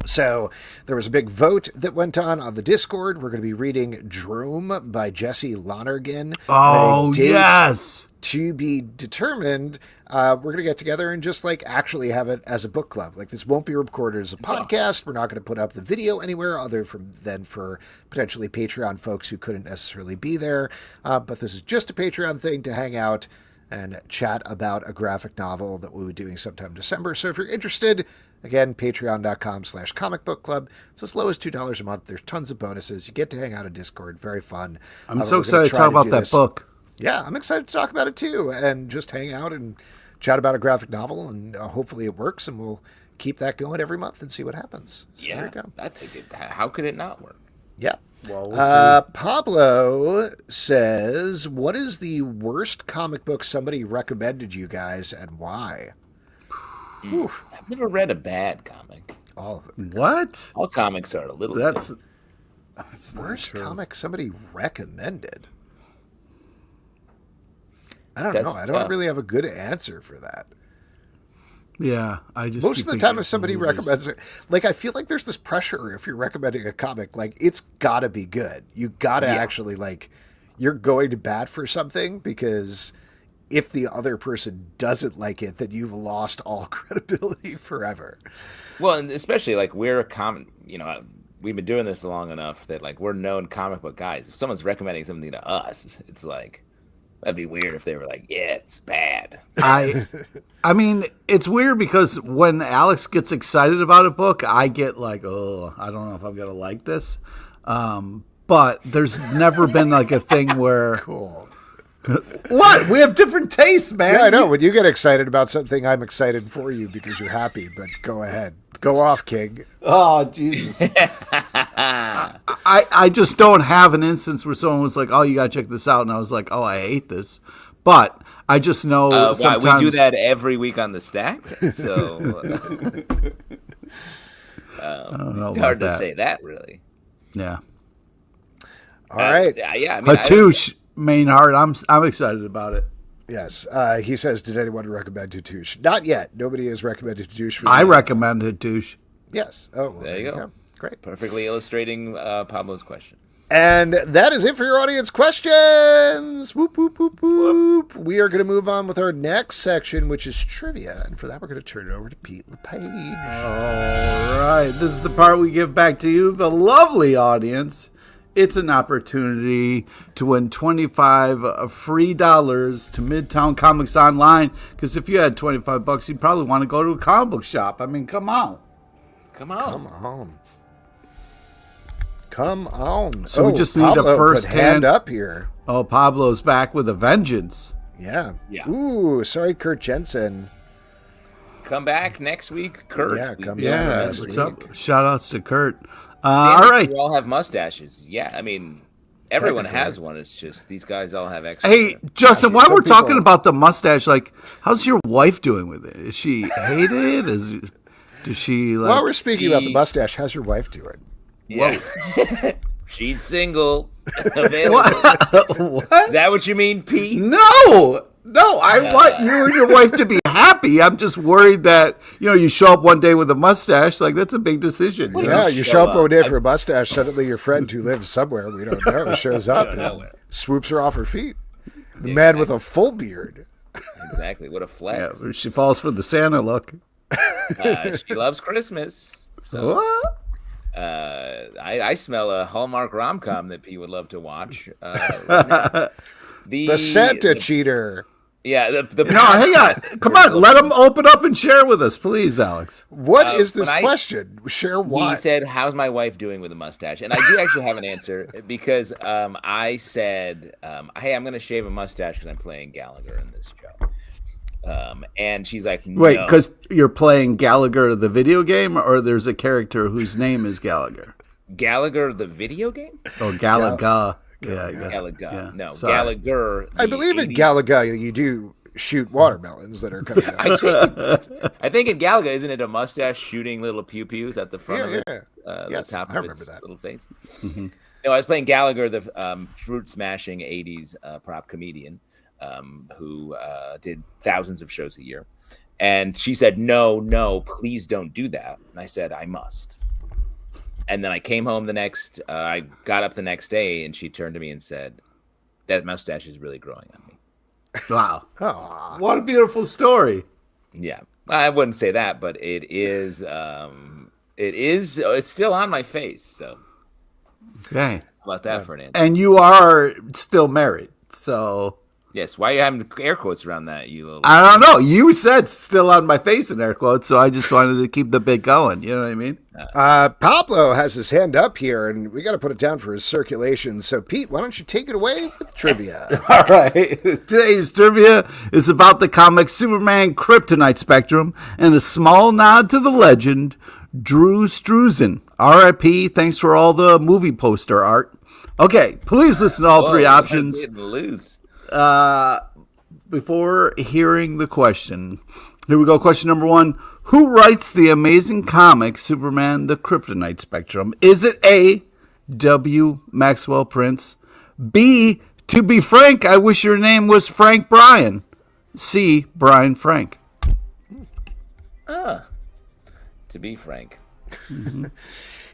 So there was a big vote that went on the Discord. We're going to be reading Drome by Jesse Lonergan. Oh, yes. To be determined. We're going to get together and just like actually have it as a book club. Like, this won't be recorded as a podcast. We're not going to put up the video anywhere other than for potentially Patreon folks who couldn't necessarily be there. But this is just a Patreon thing to hang out and chat about a graphic novel that we'll be doing sometime in December. So if you're interested, again, patreon.com/Comic Book Club. It's as low as $2 a month. There's tons of bonuses. You get to hang out in Discord. Very fun. I'm so excited to talk about that book. Yeah, I'm excited to talk about it too, and just hang out and chat about a graphic novel, and hopefully it works, and we'll keep that going every month and see what happens. So there you go. How could it not work? Yeah. Well, we'll see. Pablo says, what is the worst comic book somebody recommended you guys, and why? I've never read a bad comic. All of them. What? All comics are a little That's worst comic somebody recommended. I don't know. I don't really have a good answer for that. Yeah, I just most of the time if somebody recommends it, like, I feel like there's this pressure if you're recommending a comic, like, it's gotta be good. You gotta actually, like, you're going to bat for something, because if the other person doesn't like it, then you've lost all credibility forever. Well, and especially like we're a common, we've been doing this long enough that like we're known comic book guys. If someone's recommending something to us, it's like that'd be weird if they were like, yeah, it's bad. I mean, it's weird because when Alex gets excited about a book, I get like, oh, I don't know if I'm gonna like this. But there's never been like a thing where Cool. What? We have different tastes, man. Yeah, I know. When you get excited about something, I'm excited for you because you're happy. But go ahead. Go off, King. Oh, Jesus. I just don't have an instance where someone was like, oh, you got to check this out. And I was like, oh, I hate this. But I just know sometimes... we do that every week on the stack. So I don't know it's hard about to say that, really. Yeah. All right. Yeah, I mean, Hatouche, Maynard, I'm excited about it. Yes. He says, did anyone recommend Hatouche? Not yet. Nobody has recommended Hatouche. I recommend Hatouche. Yes. Oh, well, there you go. Great. Perfectly illustrating Pablo's question. And that is it for your audience questions. Whoop, whoop, whoop, whoop. We are going to move on with our next section, which is trivia. And for that, we're going to turn it over to Pete LePage. All right. This is the part we give back to you, the lovely audience. It's an opportunity to win $25 free dollars to Midtown Comics Online. Because if you had $25, you'd probably want to go to a comic book shop. I mean, come on. Come on. So we just need Pablo a first hand up here. Oh, Pablo's back with a vengeance. Yeah. Yeah. Ooh, sorry, Kurt Jensen. Come back next week, Kurt. Yeah, come back Yeah, next what's week. up? Shout outs to Kurt. All right. We all have mustaches. Yeah, I mean, everyone has one. It's just these guys all have extra. Hey, Justin, while Some we're talking people- about the mustache, like, how's your wife doing with it? Is she hate it? Does she like? While we're speaking about the mustache, how's your wife doing? Yeah. She's single. Available. What? Is that what you mean, Pete? No, I want you and your wife to be happy. I'm just worried that, you show up one day with a mustache. Like, that's a big decision. You know? Yeah, you show up one day for a mustache, suddenly your friend who lives somewhere we don't know shows up and swoops her off her feet. The man with a full beard. Exactly. What a flex. Yeah, she falls for the Santa look. She loves Christmas. So What? I smell a Hallmark rom-com that Pete would love to watch. Right The Santa cheater. Yeah. No, hang on. Come on. Let him open up and share with us, please, Alex. What is this when question? Share what? He said, how's my wife doing with a mustache? And I do actually have an answer because I said, hey, I'm going to shave a mustache because I'm playing Gallagher in this show. And she's like, no. Wait, because you're playing Gallagher the video game, or there's a character whose name is Gallagher? Gallagher the video game? Oh, Gallagher. Gallagher. Yeah. No, Sorry. Gallagher. I believe in Gallagher you do shoot watermelons that are coming out. I think in Gallagher, isn't it a mustache shooting little pew-pews at the front of its, Yes, the top I of remember its that. little face? Mm-hmm. No, I was playing Gallagher, the fruit-smashing 80s prop comedian who did thousands of shows a year. And she said, no, please don't do that. And I said, I must. And then I came home I got up the next day, and she turned to me and said, that mustache is really growing on me. Wow. Aw. What a beautiful story. Yeah, I wouldn't say that, but it is. It's still on my face. So, Okay. how about that for an answer? And you are still married, so Yes. Why are you having air quotes around that? You little. I don't know. You said still on my face in air quotes, so I just wanted to keep the bit going. You know what I mean? Pablo has his hand up here, and we got to put it down for his circulation. So, Pete, why don't you take it away with trivia? All right. Today's trivia is about the comic Superman Kryptonite Spectrum and a small nod to the legend, Drew Struzan. R.I.P. Thanks for all the movie poster art. Okay, please listen to all three options. Getting loose. Before hearing the question, here we go. Question number 1. Who writes the amazing comic Superman the Kryptonite Spectrum? Is it A, W. Maxwell Prince? B, to be frank, I wish your name was Frank Bryan? C, Brian Frank? To be frank.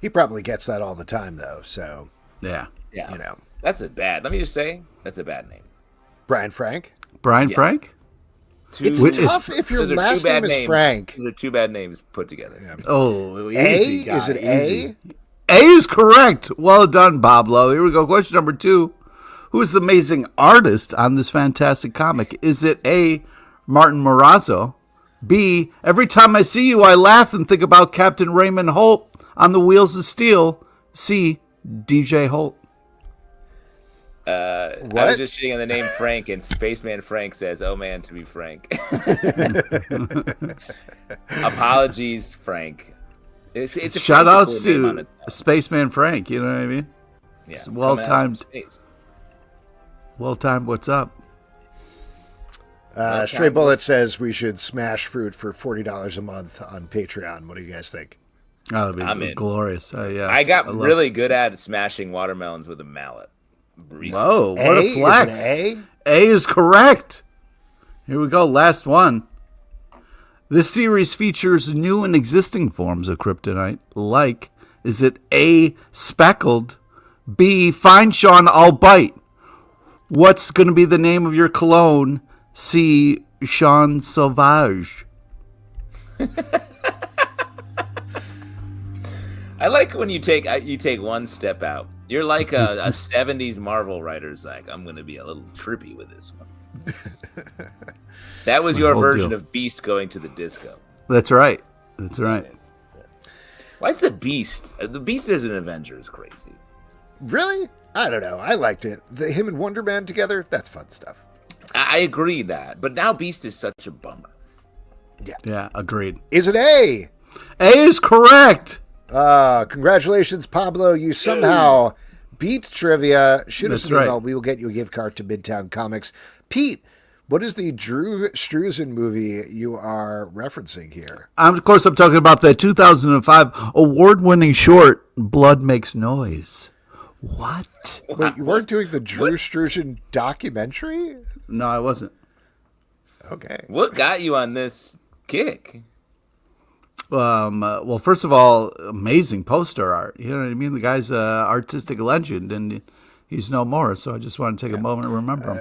He probably gets that all the time, though. So, Yeah. Yeah. you know, Let me just say, that's a bad name. Brian Frank. Brian Frank? It's tough if your last name is Frank. Those are two bad names put together. Yeah. Oh, easy, A? Is it easy. A? A is correct. Well done, Pablo. Here we go. Question number 2. Who is the amazing artist on this fantastic comic? Is it A, Martin Morazzo? B, every time I see you, I laugh and think about Captain Raymond Holt on the Wheels of Steel? C, DJ Holt? I was just shitting on the name Frank, and Spaceman Frank says, "Oh man, to be frank." Apologies, Frank. It's shout outs to Spaceman Frank. You know what I mean? Yeah, it's well timed. Well timed. What's up? Stray Bullet says we should smash fruit for $40 a month on Patreon. What do you guys think? Oh, that'd be glorious. Yeah, I got really good at smashing watermelons with a mallet. Whoa, what a flex. Is it A? A is correct. Here we go, last one. This series features new and existing forms of kryptonite, like, is it A, speckled, B, fine Sean, I'll bite. What's going to be the name of your cologne? C, Sean Sauvage. I like when you take one step out. You're like a 70s Marvel writer's like, I'm going to be a little trippy with this one. That was your version of Beast going to the disco. That's right. That's right. Why is the Beast? The Beast as an Avenger is crazy. Really? I don't know. I liked it. Him and Wonder Man together, that's fun stuff. I agree that. But now Beast is such a bummer. Yeah. Yeah, agreed. Is it A? A is correct. Congratulations, Pablo. You somehow beat trivia. Shoot us an email. Right. We will get you a gift card to Midtown Comics. Pete, what is the Drew Struzan movie you are referencing here? Of course, I'm talking about the 2005 award-winning short, Blood Makes Noise. What? Wait, you weren't doing the Drew Struzan documentary? No, I wasn't. Okay. What got you on this kick? Well, first of all, amazing poster art. You know what I mean? The guy's an artistic legend, and he's no more. So I just want to take a moment to remember him.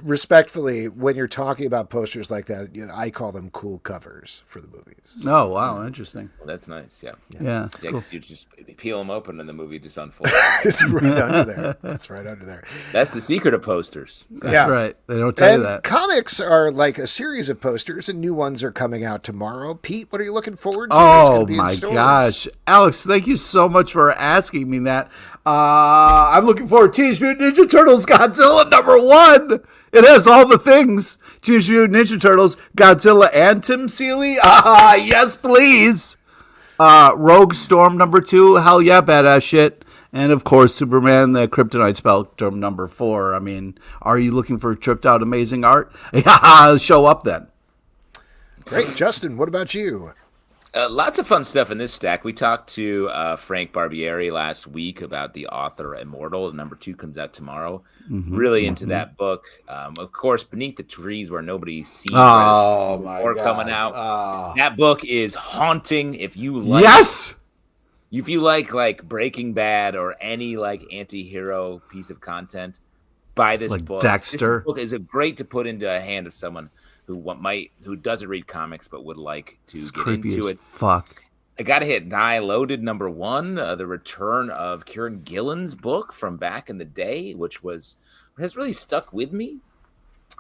Respectfully, when you're talking about posters like that, I call them cool covers for the movies. Oh, wow. Interesting. That's nice. Yeah. Yeah. Cool. You just peel them open and the movie just unfolds. It's right under there. That's right under there. That's the secret of posters. That's right. They don't tell you that. Comics are like a series of posters, and new ones are coming out tomorrow. Pete, what are you looking forward to? Oh, my gosh. Alex, thank you so much for asking me that. I'm looking forward to Teenage Mutant Ninja Turtles Godzilla #1. It has all the things. Teenage Mutant Ninja Turtles, Godzilla, and Tim Seeley. Yes, please. Rogue Storm #2. Hell yeah, badass shit. And, of course, Superman, the Kryptonite Spectrum #4. I mean, are you looking for tripped out amazing art? Yeah, show up then. Great. Justin, what about you? Lots of fun stuff in this stack. We talked to Frank Barbieri last week about the author Immortal. #2 comes out tomorrow. Really into that book. Of course, Beneath the Trees Where Nobody Sees coming out. That book is haunting. If you like, if you like Breaking Bad or any like anti-hero piece of content, buy this book. Dexter. This book is great to put into a hand of someone who doesn't read comics but would like to get into it. Fuck. I gotta hit Die Loaded #1, the return of Kieran Gillen's book from back in the day, which has really stuck with me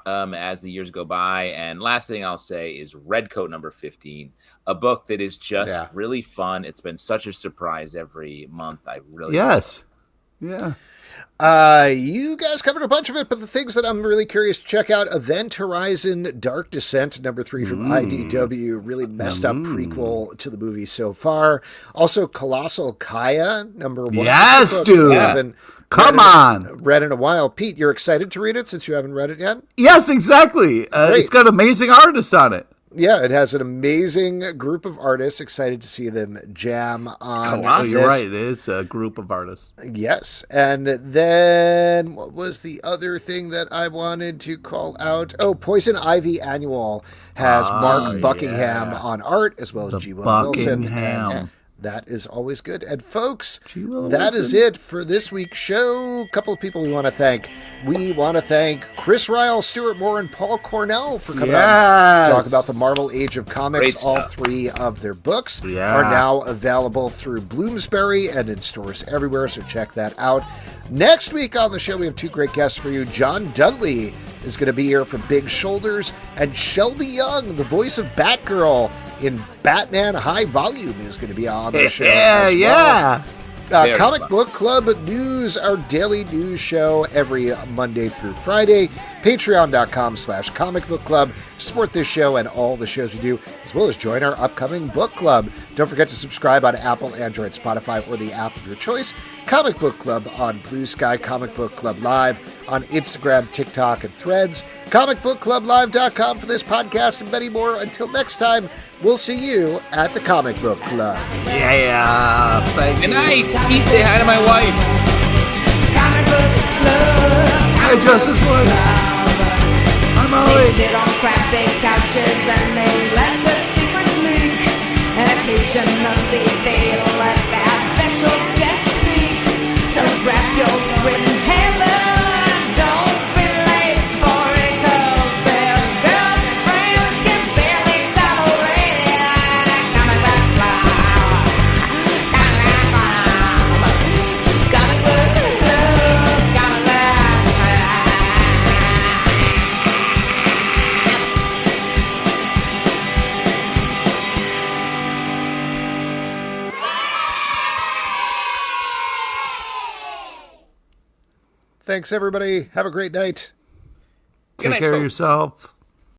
as the years go by. And last thing I'll say is Redcoat #15, a book that is just really fun. It's been such a surprise every month. I really Yeah. You guys covered a bunch of it, but the things that I'm really curious to check out: Event Horizon Dark Descent #3 from IDW, really messed up prequel to the movie so far. Also, Colossal Kaya #1. Yes, dude. Come on. Read in a while. Pete, you're excited to read it since you haven't read it yet? Yes, exactly. It's got amazing artists on it. Yeah, it has an amazing group of artists. Excited to see them jam on. Colossal. You're right. It is a group of artists. Yes. And then what was the other thing that I wanted to call out? Oh, Poison Ivy Annual has Mark Buckingham on art, as well as G. Will Wilson. that is always good. And folks, will that listen. is it for this week's show. A couple of people we want to thank. We want to thank Chris Ryall, Stuart Moore, and Paul Cornell for coming on to talk about the Marvel Age of Comics. All 3 of their books are now available through Bloomsbury and in stores everywhere, so check that out. Next week on the show, we have 2 great guests for you. John Dudley is going to be here from Big Shoulders, and Shelby Young, the voice of Batgirl in Batman High Volume, is going to be on the show. Comic Book Club News, our daily news show every Monday through Friday. Patreon.com/Comic Book Club. Support this show and all the shows we do, as well as join our upcoming book club. Don't forget to subscribe on Apple, Android, Spotify, or the app of your choice. Comic Book Club on Blue Sky, Comic Book Club Live on Instagram, TikTok, and Threads. ComicBookClubLive.com for this podcast and many more. Until next time, we'll see you at the Comic Book Club. Thank you. Good night. Pete, say hi to my wife. Comic Book Club. Hi, Justice Wood. I'm Ollie. They sit on cramping couches and they let the secrets leak. And occasionally they'll let their special guest speak. So grab your written hammer. Don't be late for it, 'cause their girlfriends can barely tolerate it. Comic Book Club. Comic Book Club. Comic Book Thanks, everybody. Have a great night. Take care of yourself.